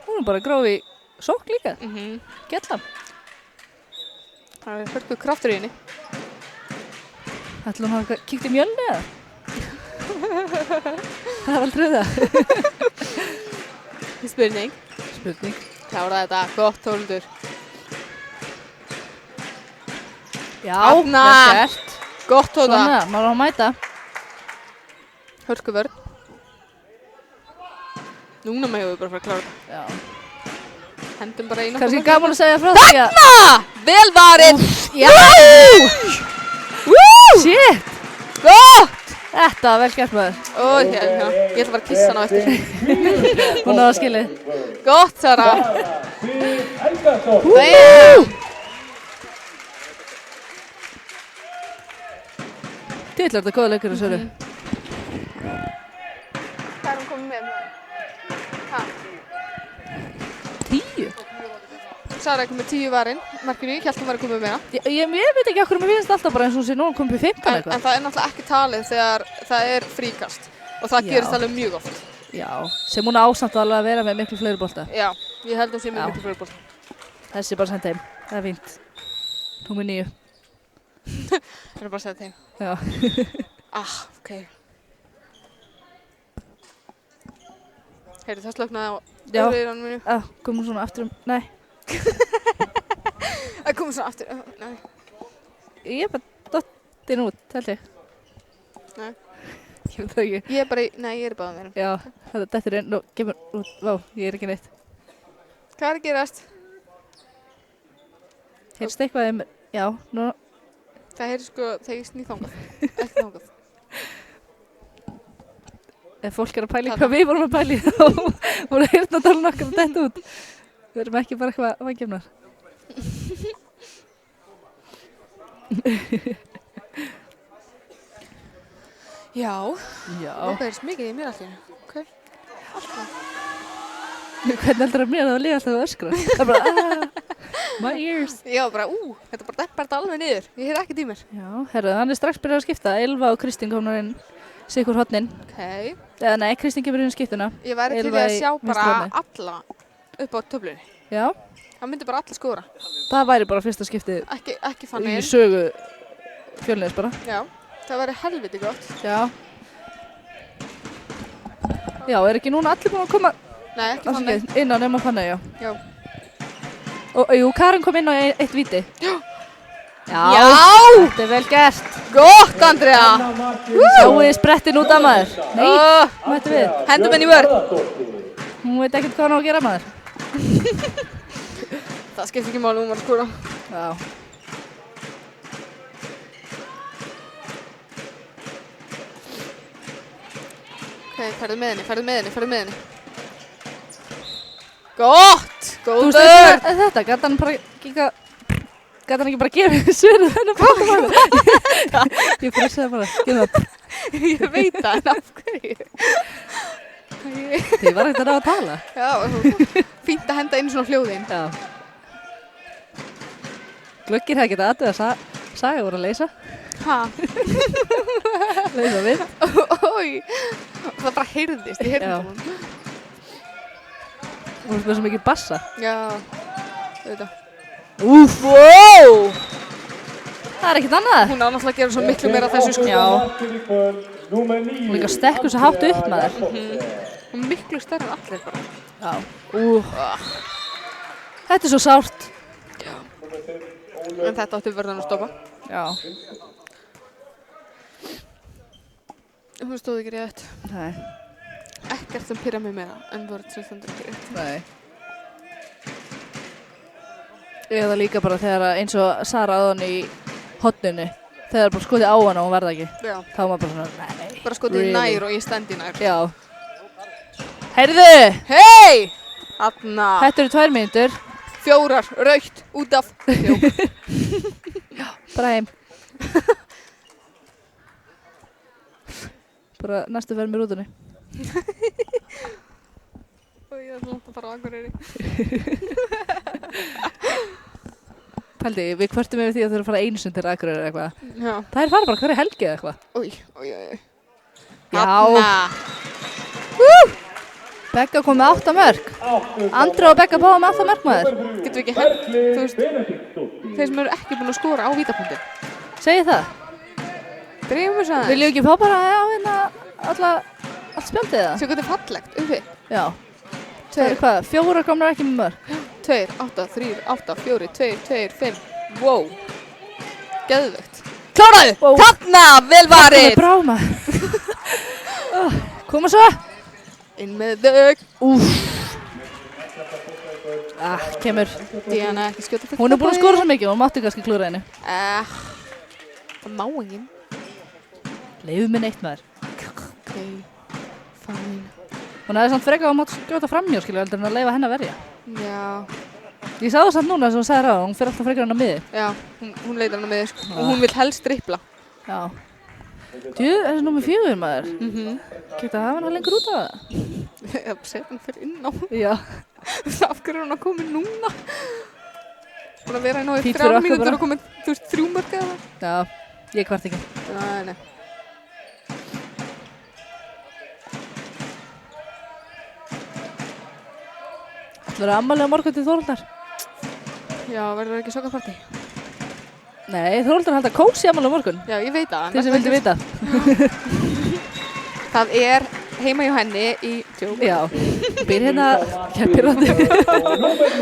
Hún er bara gróf í sókn líka. Gellan. Það er hörku kraftur í henni. Ætla hún að kíkta í mjölni eða? Það var aldrei það. Spurning. Kláraðu þetta, gott Þórhildur. Já, Þarna. vel gert. Gott Tóta. Svona, maður á að mæta. Hörku vörn. Núna megum við bara fara að klára þetta. Já. Hendum bara einu. Kannski gaman að segja frá því að... Vel varið! Já! Shit! Gott! Þetta var vel gert maður. Ó, ég ætla bara að kissa hana á eftir. Hún á að skilið. Gott, Sara. Sif Helgason. Bam! Dýtlar þetta góða leikur að Söru. Hvað er hún komið með? Hæ? 10? Sara er komið 10 varinn, markinu, ég held hún var að komið með hana. Ég veit ekki okkur mér finnst alltaf bara eins og hún sé nú komið upp í 15 En eitthvað. það er náttúrulega ekki talið þegar það er fríkast. Og það Já. gerist alveg mjög oft. Já, sem hún ásamt alveg að vera með miklu fleiri bolta. Já, ég held hún sé Já. með miklu fyrir bólta. Þessi bara senda heim. Það er fínt. Númer 9. Það er bara að segja þeim. Já. Ok. Heyrðu, það slöknaði á Já. öðru eyranu mínu. Komum svona aftur Nei. Það komið svona aftur. Nei. Ég er bara dottin út, held ég. Nei. Ég veit það ekki. Ég er bara í, nei, ég er í báðum erum. Já, þetta er inn og kemur út. Vá, ég er ekki neitt. Hvað er að gerast? Heyrst eitthvað já, nú. Það heyri sko þegar ég snýð þangað. Ekki þangað. Ef fólk er að pæla í hvað við vorum að pæla í þá voru heyrnartólin okkar að detta út. Við erum ekki bara eitthvað vængefnar. Já. Já. Það berist mikið í mér allir. Ok. Hvernig heldur að mér að það líða alltaf að öskra? Það er bara, my ears. Já, bara, þetta bara deppar þetta alveg niður. Ég heyri ekkert í mér. Já, herru, hann er strax byrjað að skipta. Ylva og Kristín komnar inn sikur hornin. Ok. Eða nei, Kristín kemur inn í skiptuna. Ég væri til í að sjá bara alla upp á töflunni. Já. Það myndi bara alla skóra. Það væri bara fyrsta skiptið Ekki í fannig. sögu Fjölnis bara. Já, það væri helviti gott. Já. Já, er ekki núna allir búin að koma Nei, ekki fannig. inn á nema fannig, já. Já. Og jú, Karin kom inn á eitt víti. Já. Já. Þetta er vel gert. Gott, Andrea. Sjáuði sprettin út af maður. Nei, mættu við. Hendum henni í vörn. Hún veit ekkert hvað hann á að gera maður. Það skiptir ekki máli, hún var að skóra. Já. Ok, ferðu með henni. Gott! Þú Góður! veist þetta, gæti hann ekki bara gefa Söru þennan bóttamæður? Ég pressaði bara, gefa það. Ég veit það, en af hverju? Þið var ekkert að ná að tala. Já, fínt að henda inn svona hljóðin. Já. Glöggir hefði getað aðtöða Saga voru að leysa. Ha? Leysa við. Ói, það bara heyrðist, ég heyrði Já. það hún. Hún er með svo mikið bassa. Já, auðvitað. Úff, wow! Það er ekkert annað. Hún á náttúrulega að gera svo miklu meira af þessu sko. Já. Hún Hún líka stekkur svo hátt upp maður. Hún er miklu stærri en allir bara. Já. Þetta er svo sárt. En þetta átti verðan að stoppa. Já. Hún stóð ekki rétt. Nei. Ekkert sem pyrra mig meira en vörð sem stendur ekki rétt. Nei. Eða líka bara þegar eins og Sara aðan í hotninu. Þegar bara skotið á hana og hún verða ekki. Já. Þá var bara svona, nei. Bara skotið nær og ég stend í nær. Já. Heyrðu! Hei! Þarna. Þetta eru 2 mínútur. 4, rautt, út af. Bara heim. Bara næstu ferð með rútunni. Og ég er langt að fara á Akureyri. Pældi, við kvörtum yfir því að þau eru að fara einu sinni til Akureyrar eða eitthvað. Já. Það fara bara hverju helgi eða eitthvað. Új. Já. Hanna. Begga kom með 8 mörk. Andra og Begga báða með 8 mörk maður. Getum við ekki hent, þú veist, þeir sem eru ekki búin að skora á vítapunktin. Segir það. Dreifum við sæðan. Viljum ekki fá bara allt spjaldið það? Sjá hvað þetta er fallegt, uppi. Já. Það er hvað, 4 komnar ekki með mörk. 2, 8, 3, 8, 4, 2, 2, 5. Wow. Geðvegt. Kláraðu! Wow. Þarna, vel Það varið! er brá maður. Koma svo. Inn með þau. Kemur. Díana ekki skjóta fyrir. Hún er búin að skora svo mikið, hún mátti kannski klúra henni. Það má enginn. Leiðu mig neitt maður. Ok, fine. Hún hefði samt frekar að mátt skjóta framhjá, skilur, heldur en að leifa henni að verja. Já. Ég sagði það samt núna sem hún sagði ráð, hún fer alltaf frekar henni á miði. Já, hún leitar hana með þig, sko. Og hún vil helst dribbla. Já. Þessi númer 4 maður. Geta hafa hana lengur út af það? Ég set hann fyrir inn á. Já. Af hverju er hann að koma núna? Búin að vera í náðu Fínt fyrir 3 okkur mínútur bara. og komið, þú veist, 3 mörk eða það? Já, ég kvart ekki. Nei. Það verður ammali á morgun til Þórhaldar. Já, verður það ekki sokkapartí? Nei, Þórhaldar halda kósi ammali á morgun. Já, ég veit það. Þeir sem vildi vita. Það er heima hjá henni í Tjók. Já, býr hérna keppirandi.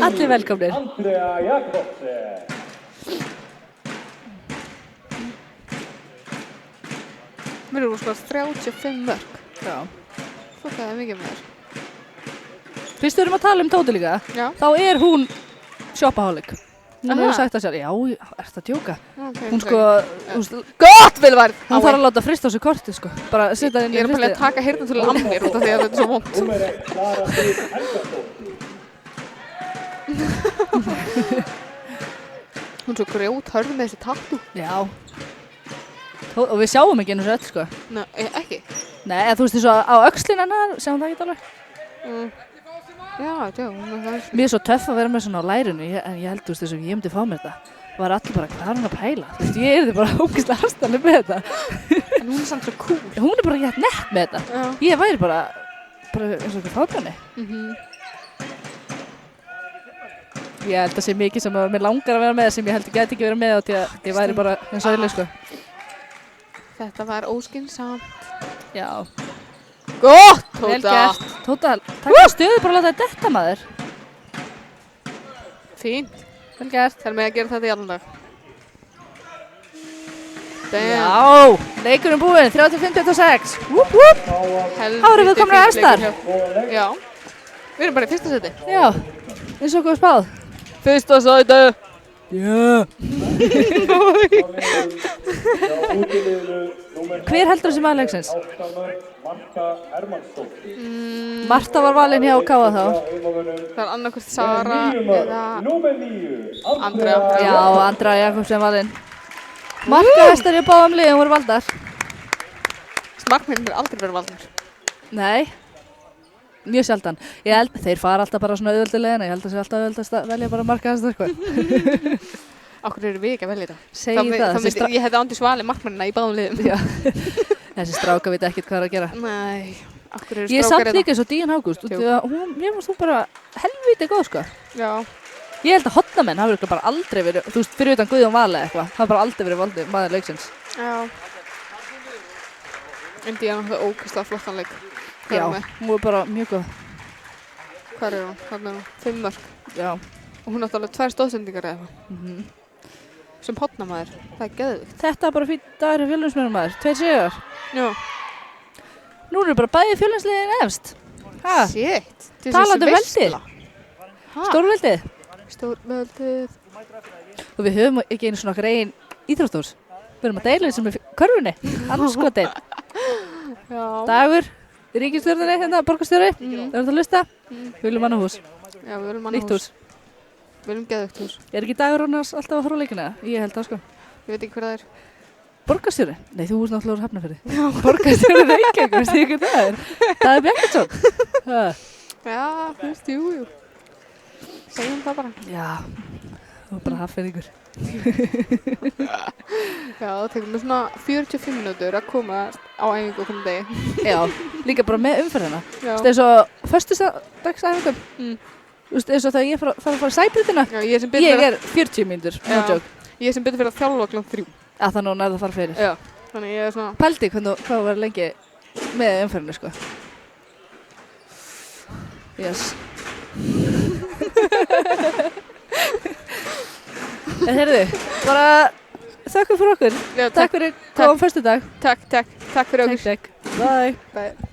Allir velkomnir. Andrea Jakobsen. Mér eru sko 35 mörk. Já. Fólk það er mikið með þér. Fyrst við erum að tala um Tóti líka, Já. þá er hún shopaholic. Hún Aha. hefur sagt það sér, já, ertu að djóka? Okay, Hún sko, Gott vel var! hún þarf að láta frista á sig kortið sko. Bara setja inn í Ég er að pæla að taka heyrnartólið af mér út af því að þetta er svo vont. Númer 1, Klara Sif Helgason. Hún er svo grjóthörð með þessi tattoo. Já. Og við sjáum ekki einu svo öll sko. Nei, ekki. Nei, eða þú veist þessu á öxlinn hennar, sjáum það ekki alveg. Já, hún er það. Mér er svo töff að vera með svona á lærinu, en ég held þú veist þess að ég myndi fá mér þetta. Var allir bara, hvað er hún að pæla? Þú veist, ég er bara ógeðslega harstanleg með þetta. En hún er samt svo cool. Hún er bara gett nett með þetta. Já. Ég væri bara eins og eitthvað fábjörni. Ég held að sé mikið sem að mér langar að vera með sem ég held að geti ekki verið með því að ég væri bara eins og öðrulega sko. Þetta var óskynsamt. Já. Gott, Vel Tóta. gert. Tóta, takk stöðu bara að láta þetta detta maður. Fínt. Vel gert. Það er með að gera þetta í allan dag. Damn. Já, leikurinn búinn, 35-26. Vúp, vúp. Þá erum við komnir efstar. Já. Við erum bara í fyrsta seti. Já, eins og okkur spáð. Fyrsta seti. Já. Hver heldur þessi maður leiksins? Marta Hermannsson. Marta var valin hjá Káa þá. Það er annarkvært Sara eða Númer 9, Andrea. Já, Andra Jakobsen valin. Markahæstar í báðum liðum voru valdar. Markmennir er aldrei verið valdar. Nei, mjög sjaldan. Ég held, þeir fara alltaf bara svona auðvöldulegina. Ég held að það sé alltaf auðvöldast að velja bara markahæstar sko. Akkur eru við ekki að velja þetta? Segi það. Ég hefði ándi svali markmennina í báðum liðum. Já. Þessi stráka veit ekkert hvað er að gera. Nei, akkur eru Ég er strákar samt líka eins og Dían Ágúst. Mér fannst þú bara helvítið góð sko. Já. Ég held að hotnamenn hafi örugglega bara aldrei verið, þú veist, fyrir utan Guðjón Val eða eitthvað, hafi bara aldrei verið valdi maður leiksins. Já. En Díana það ógeðslega flottan leik. Hvað Já, er með? hún var bara mjög góð. Hvað er hún? Þarna er hún. 5 mörk. Já. Og hún átti alveg 2 stóðsendingar eða eitthvað. Sem hotnamaður. Það er geðvikt. Þetta er bara fýtt dagur í fjölninsmennum maður, 2 sigrar. Já. Nú eru bara bæði fjölninsliðin efst. Ha? Shit. Talandi um veldið. Stórveldið. Stórveldið. Og við höfum ekki einu svona okkar eigin íþróttúrs. Við erum að deila þessum með körfunni. Annars skotin. Já. Dagur, ríkisstjórninni, hérna, borgarstjóri. Það er að hlusta. Við viljum mannahús. Já, við viljum Nýtt hús. Við viljum geðvikt hús. Er ekki Dagur annars alltaf að horfa á leikina? Ég held það sko. Ég veit ekki hver það er. Borgarstjóri? Nei, þú ert náttúrulega úr Hafnarfirði. Borgarstjóri Reykjavík, veistu ekki hvað það er? Það er Bjarkarsson. Já, þú veist, jú. Segjum það bara. Já, þú er bara Hafnfirðingur. Já, það tekur mér svona 45 mínútur að koma á æfingu okkur degi. Já, líka bara með umferðina. Já. Þú veist, eins og föstudagsæfingum. Þú veist, eins og þegar ég þarf að fara Sæbrautina. Já, ég sem betur Ég fyrir er 40 mínútur, no Já. joke. Ég sem betur fyrir að þjálfa klukkan 3. Já, þannig að hún er það að fara fyrir. Já. Þannig ég er svona... Pældi hvað þú var lengi með umferðinu, sko. Yes. En heyrðu, bara þökkum fyrir okkur. Já, Takk fyrir góðan föstudag. Takk fyrir okkur. Takk. Bye. Bye.